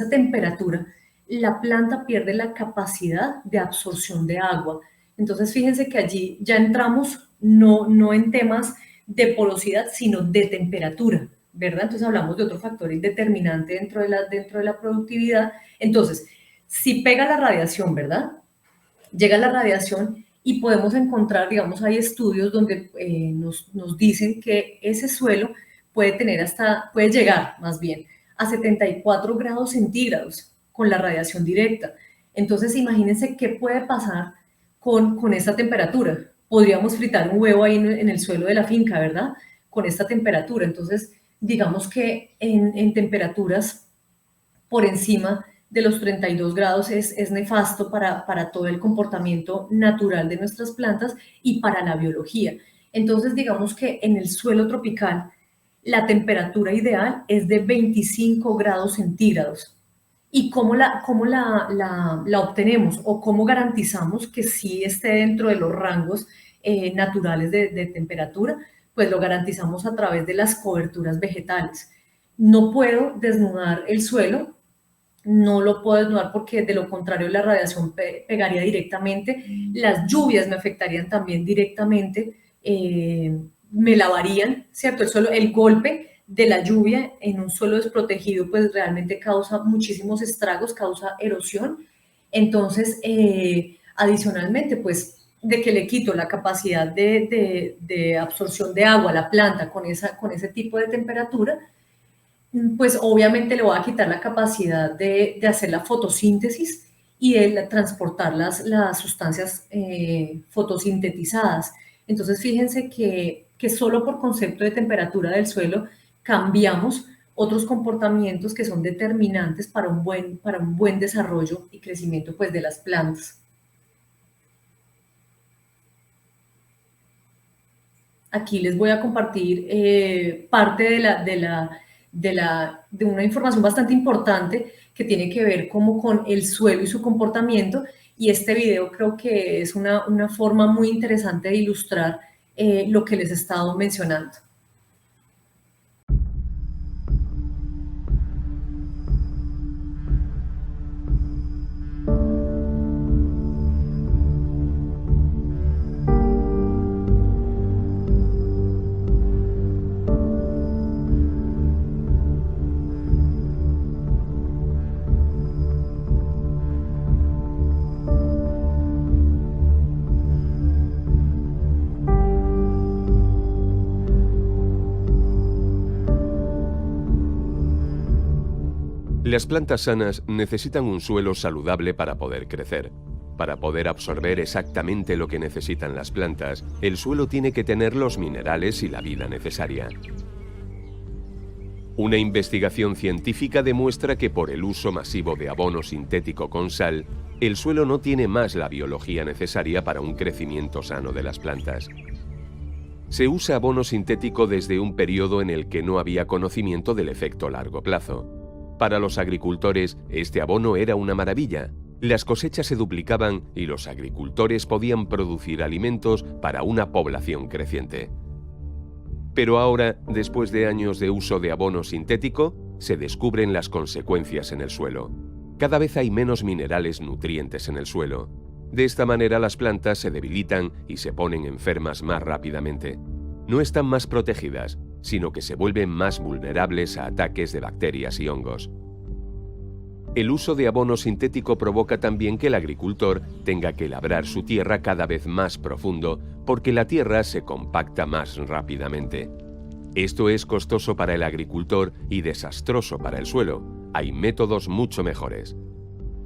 [SPEAKER 1] temperatura la planta pierde la capacidad de absorción de agua. Entonces, fíjense que allí ya entramos no en temas de porosidad, sino de temperatura, ¿verdad? Entonces hablamos de otro factor indeterminante dentro de la productividad. Entonces, si pega la radiación, ¿verdad? Llega la radiación y podemos encontrar, digamos, hay estudios donde nos dicen que ese suelo puede llegar más bien a 74 grados centígrados con la radiación directa. Entonces, imagínense qué puede pasar con esta temperatura. Podríamos fritar un huevo ahí en el suelo de la finca, ¿verdad? Con esta temperatura. Entonces, digamos que en temperaturas por encima de los 32 grados es nefasto para todo el comportamiento natural de nuestras plantas y para la biología. Entonces, digamos que en el suelo tropical, la temperatura ideal es de 25 grados centígrados. ¿Y cómo la obtenemos o cómo garantizamos que sí esté dentro de los rangos naturales de temperatura? Pues lo garantizamos a través de las coberturas vegetales. No puedo desnudar el suelo, no lo puedo desnudar porque de lo contrario la radiación pegaría directamente, las lluvias me afectarían también directamente, me lavarían, ¿cierto? El golpe de la lluvia en un suelo desprotegido pues realmente causa muchísimos estragos, causa erosión. Entonces, adicionalmente, pues de que le quito la capacidad de absorción de agua a la planta con ese tipo de temperatura, pues obviamente le voy a quitar la capacidad de hacer la fotosíntesis y de transportar las sustancias fotosintetizadas. Entonces, fíjense que solo por concepto de temperatura del suelo cambiamos otros comportamientos que son determinantes para un buen desarrollo y crecimiento pues, de las plantas. Aquí les voy a compartir parte de una información bastante importante que tiene que ver como con el suelo y su comportamiento. Y este video creo que es una forma muy interesante de ilustrar lo que les he estado mencionando.
[SPEAKER 2] Las plantas sanas necesitan un suelo saludable para poder crecer. Para poder absorber exactamente lo que necesitan las plantas, el suelo tiene que tener los minerales y la vida necesaria. Una investigación científica demuestra que por el uso masivo de abono sintético con sal, el suelo no tiene más la biología necesaria para un crecimiento sano de las plantas. Se usa abono sintético desde un periodo en el que no había conocimiento del efecto a largo plazo. Para los agricultores, este abono era una maravilla. Las cosechas se duplicaban y los agricultores podían producir alimentos para una población creciente. Pero ahora, después de años de uso de abono sintético, se descubren las consecuencias en el suelo. Cada vez hay menos minerales nutrientes en el suelo. De esta manera las plantas se debilitan y se ponen enfermas más rápidamente. No están más protegidas, sino que se vuelven más vulnerables a ataques de bacterias y hongos. El uso de abono sintético provoca también que el agricultor tenga que labrar su tierra cada vez más profundo porque la tierra se compacta más rápidamente. Esto es costoso para el agricultor y desastroso para el suelo. Hay métodos mucho mejores.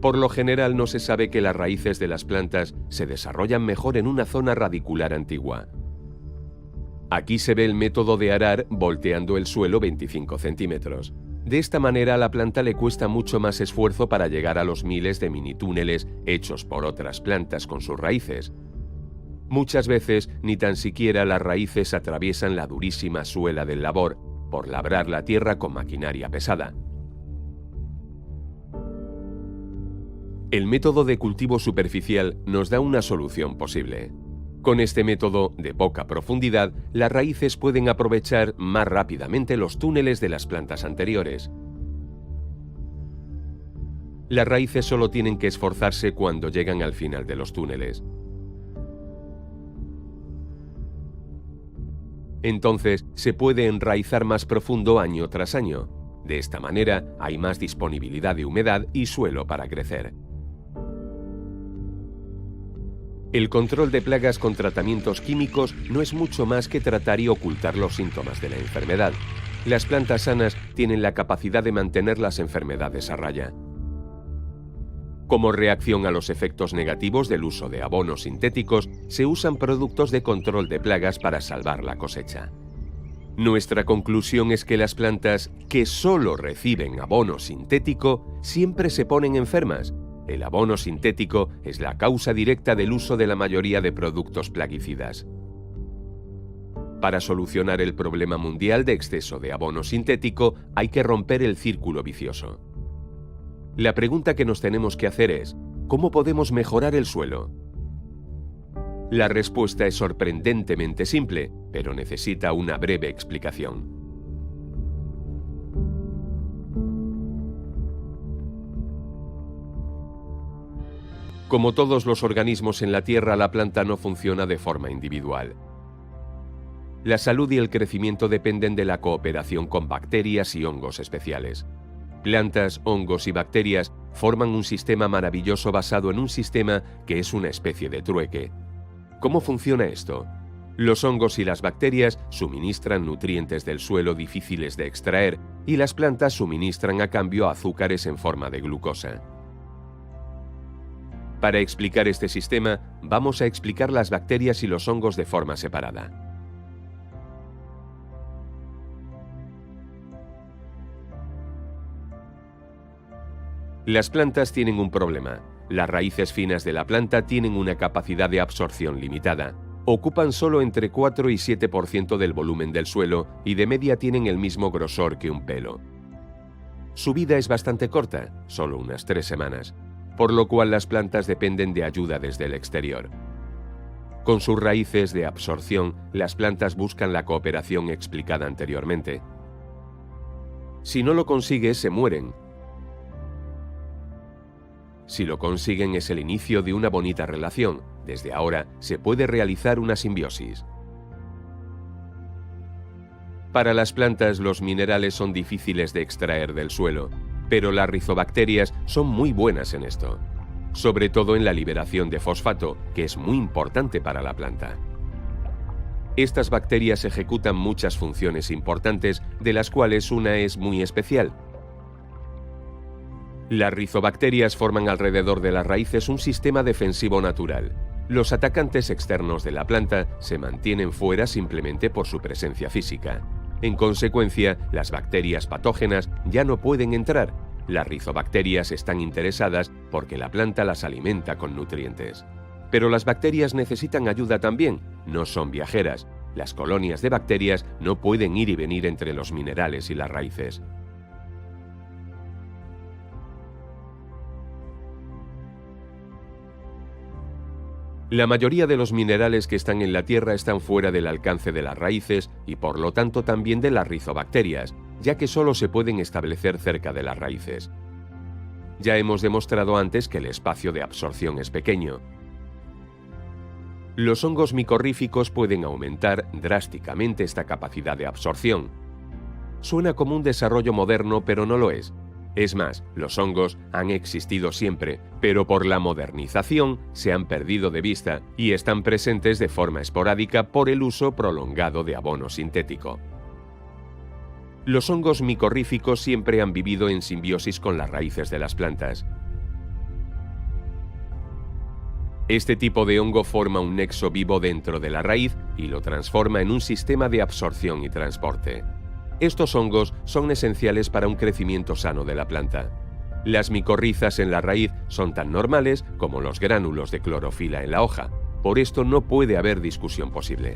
[SPEAKER 2] Por lo general no se sabe que las raíces de las plantas se desarrollan mejor en una zona radicular antigua. Aquí se ve el método de arar volteando el suelo 25 centímetros. De esta manera a la planta le cuesta mucho más esfuerzo para llegar a los miles de mini túneles hechos por otras plantas con sus raíces. Muchas veces ni tan siquiera las raíces atraviesan la durísima suela del labor por labrar la tierra con maquinaria pesada. El método de cultivo superficial nos da una solución posible. Con este método de poca profundidad, las raíces pueden aprovechar más rápidamente los túneles de las plantas anteriores. Las raíces solo tienen que esforzarse cuando llegan al final de los túneles. Entonces, se puede enraizar más profundo año tras año. De esta manera, hay más disponibilidad de humedad y suelo para crecer. El control de plagas con tratamientos químicos no es mucho más que tratar y ocultar los síntomas de la enfermedad. Las plantas sanas tienen la capacidad de mantener las enfermedades a raya. Como reacción a los efectos negativos del uso de abonos sintéticos, se usan productos de control de plagas para salvar la cosecha. Nuestra conclusión es que las plantas que solo reciben abono sintético siempre se ponen enfermas. El abono sintético es la causa directa del uso de la mayoría de productos plaguicidas. Para solucionar el problema mundial de exceso de abono sintético, hay que romper el círculo vicioso. La pregunta que nos tenemos que hacer es, ¿cómo podemos mejorar el suelo? La respuesta es sorprendentemente simple, pero necesita una breve explicación. Como todos los organismos en la Tierra, la planta no funciona de forma individual. La salud y el crecimiento dependen de la cooperación con bacterias y hongos especiales. Plantas, hongos y bacterias forman un sistema maravilloso basado en un sistema que es una especie de trueque. ¿Cómo funciona esto? Los hongos y las bacterias suministran nutrientes del suelo difíciles de extraer y las plantas suministran a cambio azúcares en forma de glucosa. Para explicar este sistema, vamos a explicar las bacterias y los hongos de forma separada. Las plantas tienen un problema. Las raíces finas de la planta tienen una capacidad de absorción limitada. Ocupan solo entre 4 y 7% del volumen del suelo y de media tienen el mismo grosor que un pelo. Su vida es bastante corta, solo unas 3 semanas. Por lo cual las plantas dependen de ayuda desde el exterior. Con sus raíces de absorción, las plantas buscan la cooperación explicada anteriormente. Si no lo consigue, se mueren. Si lo consiguen, es el inicio de una bonita relación. Desde ahora se puede realizar una simbiosis. Para las plantas, los minerales son difíciles de extraer del suelo. Pero las rizobacterias son muy buenas en esto, sobre todo en la liberación de fosfato, que es muy importante para la planta. Estas bacterias ejecutan muchas funciones importantes, de las cuales una es muy especial. Las rizobacterias forman alrededor de las raíces un sistema defensivo natural. Los atacantes externos de la planta se mantienen fuera simplemente por su presencia física. En consecuencia, las bacterias patógenas ya no pueden entrar. Las rizobacterias están interesadas porque la planta las alimenta con nutrientes. Pero las bacterias necesitan ayuda también, no son viajeras. Las colonias de bacterias no pueden ir y venir entre los minerales y las raíces. La mayoría de los minerales que están en la tierra están fuera del alcance de las raíces y por lo tanto también de las rizobacterias, ya que solo se pueden establecer cerca de las raíces. Ya hemos demostrado antes que el espacio de absorción es pequeño. Los hongos micorríficos pueden aumentar drásticamente esta capacidad de absorción. Suena como un desarrollo moderno, pero no lo es. Es más, los hongos han existido siempre, pero por la modernización se han perdido de vista y están presentes de forma esporádica por el uso prolongado de abono sintético. Los hongos micorríficos siempre han vivido en simbiosis con las raíces de las plantas. Este tipo de hongo forma un nexo vivo dentro de la raíz y lo transforma en un sistema de absorción y transporte. Estos hongos son esenciales para un crecimiento sano de la planta. Las micorrizas en la raíz son tan normales como los gránulos de clorofila en la hoja. Por esto no puede haber discusión posible.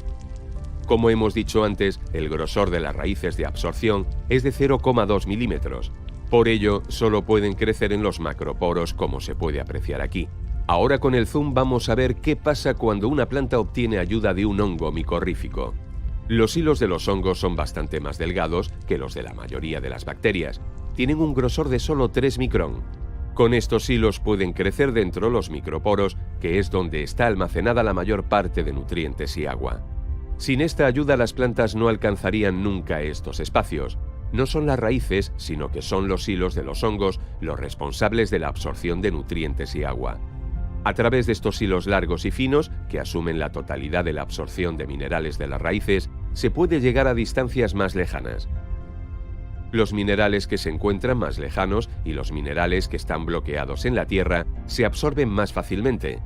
[SPEAKER 2] Como hemos dicho antes, el grosor de las raíces de absorción es de 0,2 milímetros. Por ello, solo pueden crecer en los macroporos, como se puede apreciar aquí. Ahora con el zoom vamos a ver qué pasa cuando una planta obtiene ayuda de un hongo micorrífico. Los hilos de los hongos son bastante más delgados que los de la mayoría de las bacterias. Tienen un grosor de solo 3 micrón. Con estos hilos pueden crecer dentro los microporos, que es donde está almacenada la mayor parte de nutrientes y agua. Sin esta ayuda las plantas no alcanzarían nunca estos espacios. No son las raíces, sino que son los hilos de los hongos los responsables de la absorción de nutrientes y agua. A través de estos hilos largos y finos, que asumen la totalidad de la absorción de minerales de las raíces, se puede llegar a distancias más lejanas. Los minerales que se encuentran más lejanos y los minerales que están bloqueados en la tierra se absorben más fácilmente.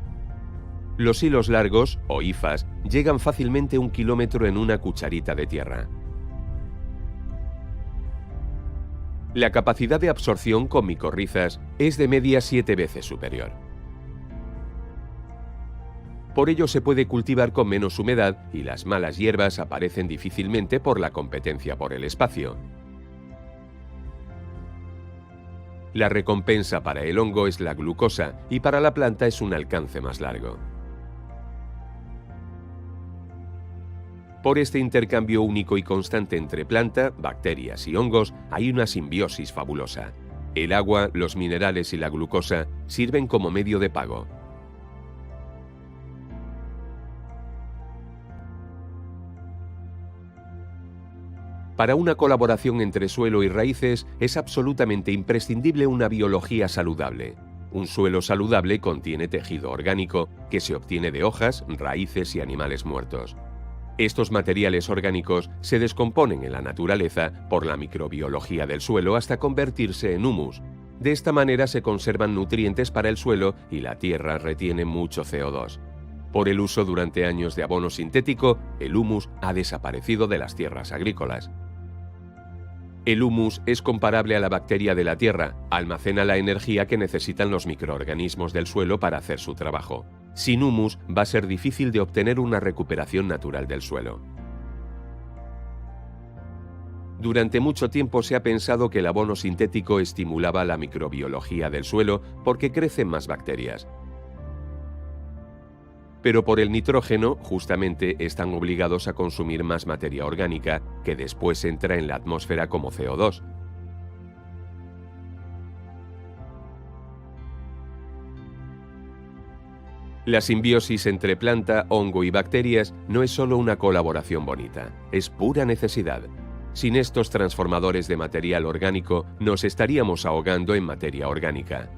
[SPEAKER 2] Los hilos largos, o hifas, llegan fácilmente 1 kilómetro en una cucharita de tierra. La capacidad de absorción con micorrizas es de media 7 veces superior. Por ello se puede cultivar con menos humedad y las malas hierbas aparecen difícilmente por la competencia por el espacio. La recompensa para el hongo es la glucosa y para la planta es un alcance más largo. Por este intercambio único y constante entre planta, bacterias y hongos hay una simbiosis fabulosa. El agua, los minerales y la glucosa sirven como medio de pago. Para una colaboración entre suelo y raíces es absolutamente imprescindible una biología saludable. Un suelo saludable contiene tejido orgánico que se obtiene de hojas, raíces y animales muertos. Estos materiales orgánicos se descomponen en la naturaleza por la microbiología del suelo hasta convertirse en humus. De esta manera se conservan nutrientes para el suelo y la tierra retiene mucho CO2. Por el uso durante años de abono sintético, el humus ha desaparecido de las tierras agrícolas. El humus es comparable a la bacteria de la tierra, almacena la energía que necesitan los microorganismos del suelo para hacer su trabajo. Sin humus va a ser difícil de obtener una recuperación natural del suelo. Durante mucho tiempo se ha pensado que el abono sintético estimulaba la microbiología del suelo porque crecen más bacterias. Pero por el nitrógeno, justamente, están obligados a consumir más materia orgánica que después entra en la atmósfera como CO2. La simbiosis entre planta, hongo y bacterias no es solo una colaboración bonita, es pura necesidad. Sin estos transformadores de material orgánico, nos estaríamos ahogando en materia orgánica.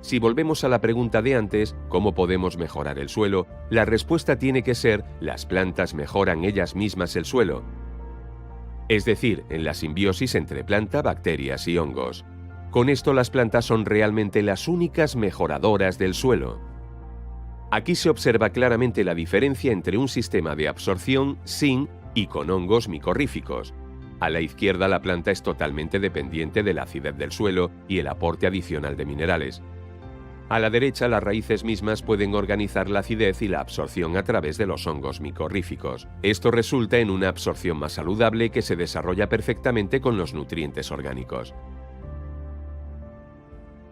[SPEAKER 2] Si volvemos a la pregunta de antes, ¿cómo podemos mejorar el suelo?, la respuesta tiene que ser: las plantas mejoran ellas mismas el suelo. es decir, en la simbiosis entre planta, bacterias y hongos. Con esto las plantas son realmente las únicas mejoradoras del suelo. Aquí se observa claramente la diferencia entre un sistema de absorción sin y con hongos micorríficos. A la izquierda la planta es totalmente dependiente de la acidez del suelo y el aporte adicional de minerales. A la derecha las raíces mismas pueden organizar la acidez y la absorción a través de los hongos micorríficos. Esto resulta en una absorción más saludable que se desarrolla perfectamente con los nutrientes orgánicos.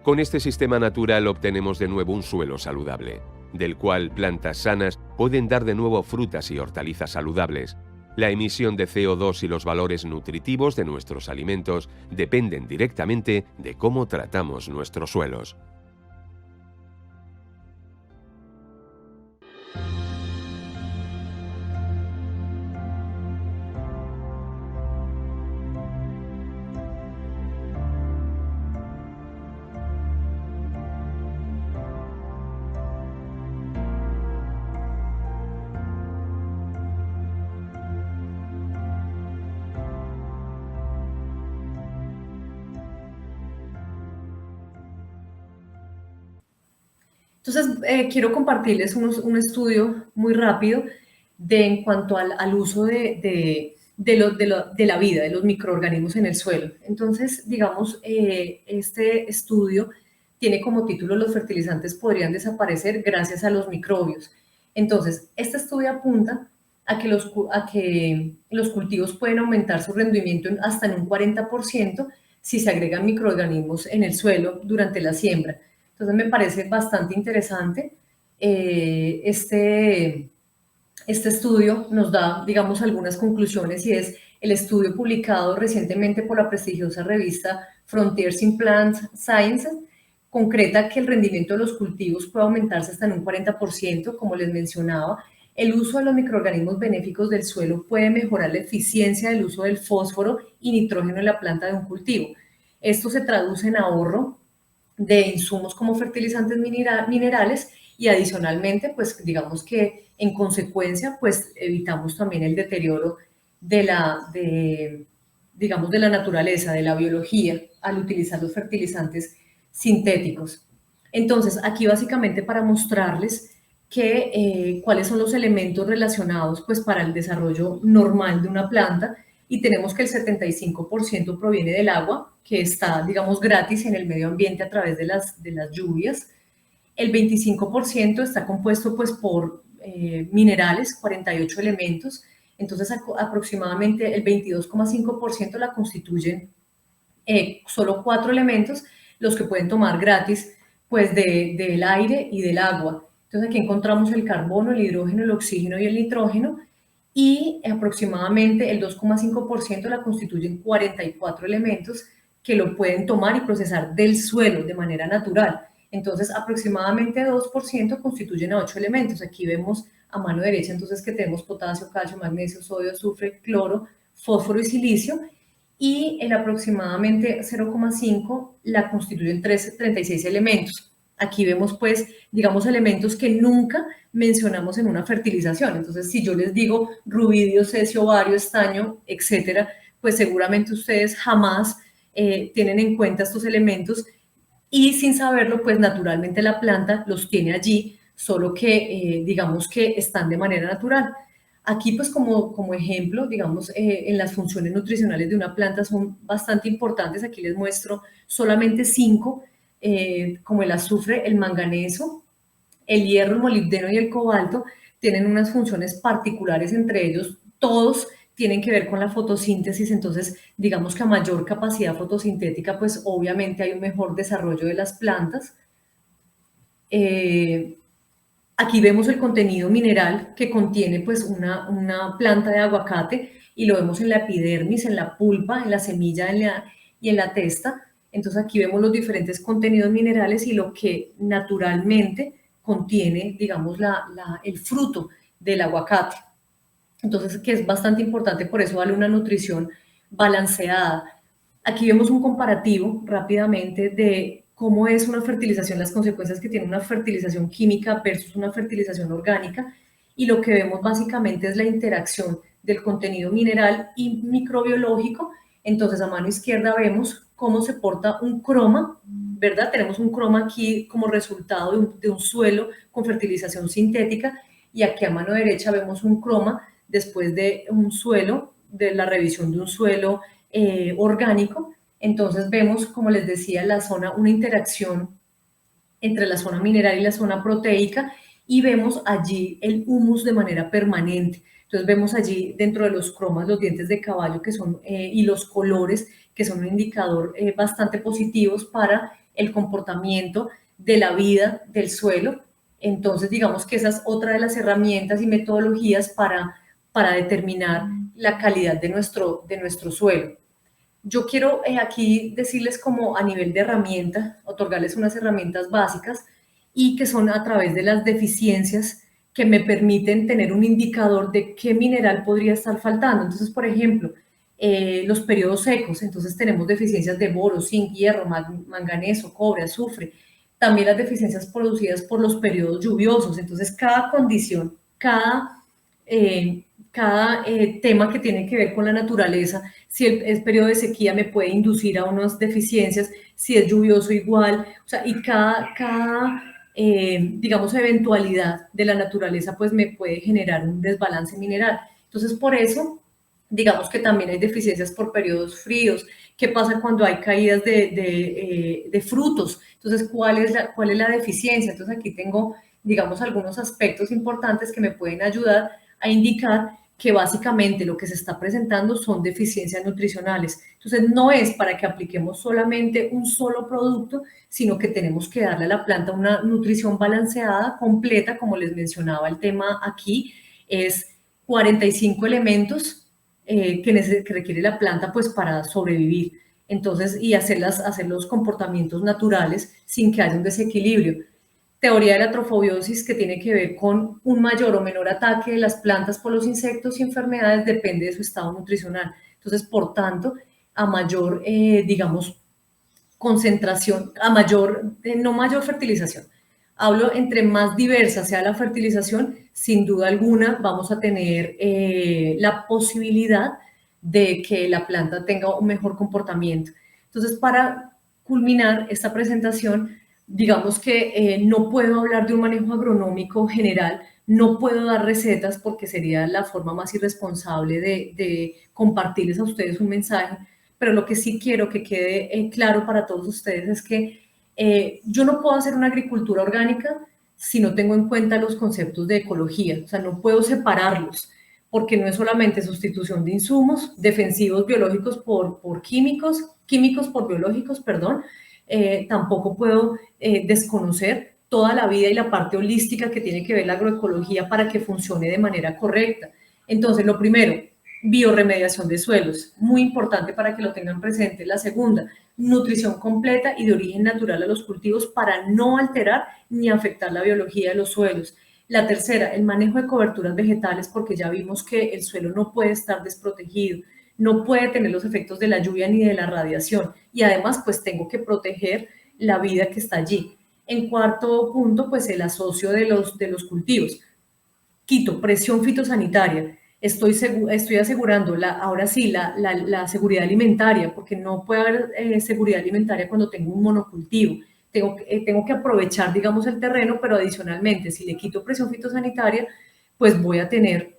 [SPEAKER 2] Con este sistema natural obtenemos de nuevo un suelo saludable, del cual plantas sanas pueden dar de nuevo frutas y hortalizas saludables. La emisión de CO2 y los valores nutritivos de nuestros alimentos dependen directamente de cómo tratamos nuestros suelos.
[SPEAKER 1] Entonces, quiero compartirles un estudio muy rápido en cuanto al uso de la vida, de los microorganismos en el suelo. Entonces, digamos, este estudio tiene como título "Los fertilizantes podrían desaparecer gracias a los microbios". Entonces, este estudio apunta a que los cultivos pueden aumentar su rendimiento hasta en un 40% si se agregan microorganismos en el suelo durante la siembra. Entonces me parece bastante interesante. Este estudio nos da, digamos, algunas conclusiones, y es el estudio publicado recientemente por la prestigiosa revista Frontiers in Plant Science, concreta que el rendimiento de los cultivos puede aumentarse hasta en un 40%, como les mencionaba. El uso de los microorganismos benéficos del suelo puede mejorar la eficiencia del uso del fósforo y nitrógeno en la planta de un cultivo. Esto se traduce en ahorro de insumos como fertilizantes minerales, y adicionalmente, pues digamos que en consecuencia, pues evitamos también el deterioro digamos, de la naturaleza, de la biología, al utilizar los fertilizantes sintéticos. Entonces, aquí básicamente para mostrarles cuáles son los elementos relacionados pues para el desarrollo normal de una planta, y tenemos que el 75% proviene del agua, que está, digamos, gratis en el medio ambiente a través de las lluvias. El 25% está compuesto pues por minerales, 48 elementos. Entonces, aproximadamente el 22,5% la constituyen solo 4 elementos, los que pueden tomar gratis pues del aire y del agua. Entonces, aquí encontramos el carbono, el hidrógeno, el oxígeno y el nitrógeno, y aproximadamente el 2,5% la constituyen 44 elementos que lo pueden tomar y procesar del suelo de manera natural. Entonces, aproximadamente 2% constituyen a 8 elementos. Aquí vemos a mano derecha entonces que tenemos potasio, calcio, magnesio, sodio, azufre, cloro, fósforo y silicio, y el aproximadamente 0,5 la constituyen 36 elementos. Aquí vemos pues, digamos, elementos que nunca mencionamos en una fertilización. Entonces, si yo les digo rubidio, cesio, bario, estaño, etcétera, pues seguramente ustedes jamás tienen en cuenta estos elementos, y sin saberlo, pues naturalmente la planta los tiene allí, solo que digamos que están de manera natural. Aquí, pues como ejemplo, digamos, en las funciones nutricionales de una planta son bastante importantes. Aquí les muestro solamente 5, como el azufre, el manganeso, el hierro, el molibdeno y el cobalto. Tienen unas funciones particulares entre ellos. Todos tienen que ver con la fotosíntesis. Entonces, digamos que a mayor capacidad fotosintética, pues obviamente hay un mejor desarrollo de las plantas. Aquí vemos el contenido mineral que contiene pues una planta de aguacate, y lo vemos en la epidermis, en la pulpa, en la semilla y en la testa. Entonces aquí vemos los diferentes contenidos minerales y lo que naturalmente contiene, digamos, el fruto del aguacate. Entonces, que es bastante importante, por eso darle una nutrición balanceada. Aquí vemos un comparativo rápidamente de cómo es una fertilización, las consecuencias que tiene una fertilización química versus una fertilización orgánica, y lo que vemos básicamente es la interacción del contenido mineral y microbiológico. Entonces, a mano izquierda vemos cómo se porta un croma, ¿verdad? Tenemos un croma aquí como resultado de un suelo con fertilización sintética, y aquí a mano derecha vemos un croma después de un suelo, de la revisión de un suelo orgánico. Entonces vemos, como les decía, la zona, una interacción entre la zona mineral y la zona proteica, y vemos allí el humus de manera permanente. Entonces vemos allí dentro de los cromas los dientes de caballo que son, y los colores, que son un indicador bastante positivos para el comportamiento de la vida del suelo. Entonces digamos que esa es otra de las herramientas y metodologías para determinar la calidad de nuestro suelo. Yo quiero aquí decirles como a nivel de herramienta, otorgarles unas herramientas básicas y que son a través de las deficiencias que me permiten tener un indicador de qué mineral podría estar faltando. Entonces, por ejemplo, los periodos secos, entonces tenemos deficiencias de boro, zinc, hierro, manganeso, cobre, azufre. También las deficiencias producidas por los periodos lluviosos. Entonces, cada condición, cada tema que tiene que ver con la naturaleza, si el periodo de sequía me puede inducir a unas deficiencias, si es lluvioso igual, o sea, y digamos, eventualidad de la naturaleza, pues me puede generar un desbalance mineral. Entonces, por eso, digamos que también hay deficiencias por periodos fríos. ¿Qué pasa cuando hay caídas de frutos? Entonces, ¿cuál es la deficiencia? Entonces, aquí tengo, digamos, algunos aspectos importantes que me pueden ayudar a indicar que básicamente lo que se está presentando son deficiencias nutricionales. Entonces, no es para que apliquemos solamente un solo producto, sino que tenemos que darle a la planta una nutrición balanceada, completa, como les mencionaba. El tema aquí es 45 elementos que requiere la planta pues para sobrevivir. Entonces, y hacer los comportamientos naturales sin que haya un desequilibrio. Teoría de la trofobiosis, que tiene que ver con un mayor o menor ataque de las plantas por los insectos y enfermedades, depende de su estado nutricional. Entonces, por tanto, a mayor, digamos, concentración, no mayor fertilización. Hablo entre más diversa sea la fertilización, sin duda alguna vamos a tener la posibilidad de que la planta tenga un mejor comportamiento. Entonces, para culminar esta presentación, digamos que no puedo hablar de un manejo agronómico general, no puedo dar recetas porque sería la forma más irresponsable de compartirles a ustedes un mensaje, pero lo que sí quiero que quede claro para todos ustedes es que yo no puedo hacer una agricultura orgánica si no tengo en cuenta los conceptos de ecología, o sea, no puedo separarlos, porque no es solamente sustitución de insumos, defensivos biológicos por químicos por biológicos, perdón. Tampoco puedo desconocer toda la vida y la parte holística que tiene que ver la agroecología para que funcione de manera correcta. Entonces, lo primero, biorremediación de suelos, muy importante para que lo tengan presente. La segunda, nutrición completa y de origen natural a los cultivos para no alterar ni afectar la biología de los suelos. La tercera, el manejo de coberturas vegetales, porque ya vimos que el suelo no puede estar desprotegido, no puede tener los efectos de la lluvia ni de la radiación, y además pues tengo que proteger la vida que está allí. En cuarto punto, pues el asocio de los cultivos. Quito, presión fitosanitaria. Estoy asegurando, ahora sí, la seguridad alimentaria, porque no puede haber seguridad alimentaria cuando tengo un monocultivo. Tengo que aprovechar, digamos, el terreno, pero adicionalmente, si le quito presión fitosanitaria, pues voy a tener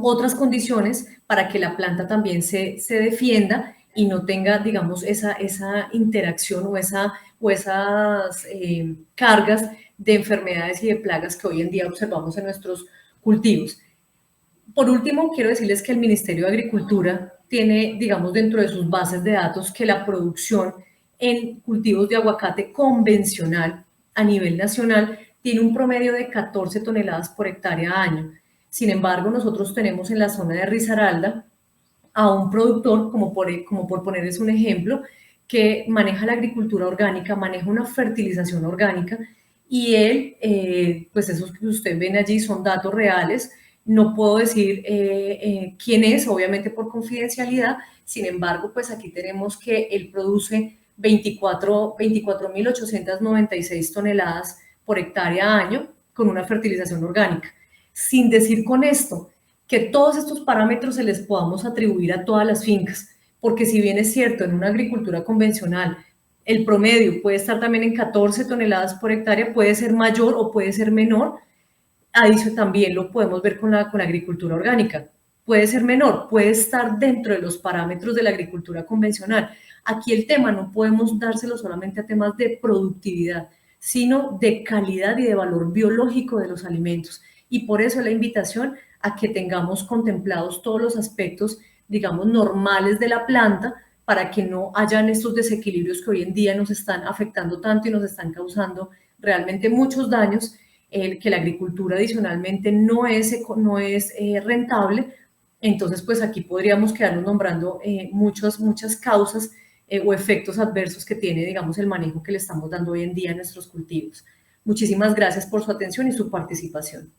[SPEAKER 1] otras condiciones para que la planta también se defienda y no tenga, digamos, esa interacción o esas cargas de enfermedades y de plagas que hoy en día observamos en nuestros cultivos. Por último, quiero decirles que el Ministerio de Agricultura tiene, digamos, dentro de sus bases de datos que la producción en cultivos de aguacate convencional a nivel nacional tiene un promedio de 14 toneladas por hectárea año. Sin embargo, nosotros tenemos en la zona de Risaralda a un productor, como por ponerles un ejemplo, que maneja la agricultura orgánica, maneja una fertilización orgánica, y él, pues esos que ustedes ven allí son datos reales. No puedo decir quién es, obviamente por confidencialidad. Sin embargo, pues aquí tenemos que él produce 24.896 toneladas por hectárea año con una fertilización orgánica. Sin decir con esto que todos estos parámetros se les podamos atribuir a todas las fincas, porque si bien es cierto, en una agricultura convencional el promedio puede estar también en 14 toneladas por hectárea, puede ser mayor o puede ser menor, eso también lo podemos ver con la agricultura orgánica. Puede ser menor, puede estar dentro de los parámetros de la agricultura convencional. Aquí el tema no podemos dárselo solamente a temas de productividad, sino de calidad y de valor biológico de los alimentos. Y por eso la invitación a que tengamos contemplados todos los aspectos, digamos, normales de la planta, para que no hayan estos desequilibrios que hoy en día nos están afectando tanto y nos están causando realmente muchos daños, que la agricultura adicionalmente no es rentable. Entonces, pues aquí podríamos quedarnos nombrando muchas causas o efectos adversos que tiene, digamos, el manejo que le estamos dando hoy en día a nuestros cultivos. Muchísimas gracias por su atención y su participación.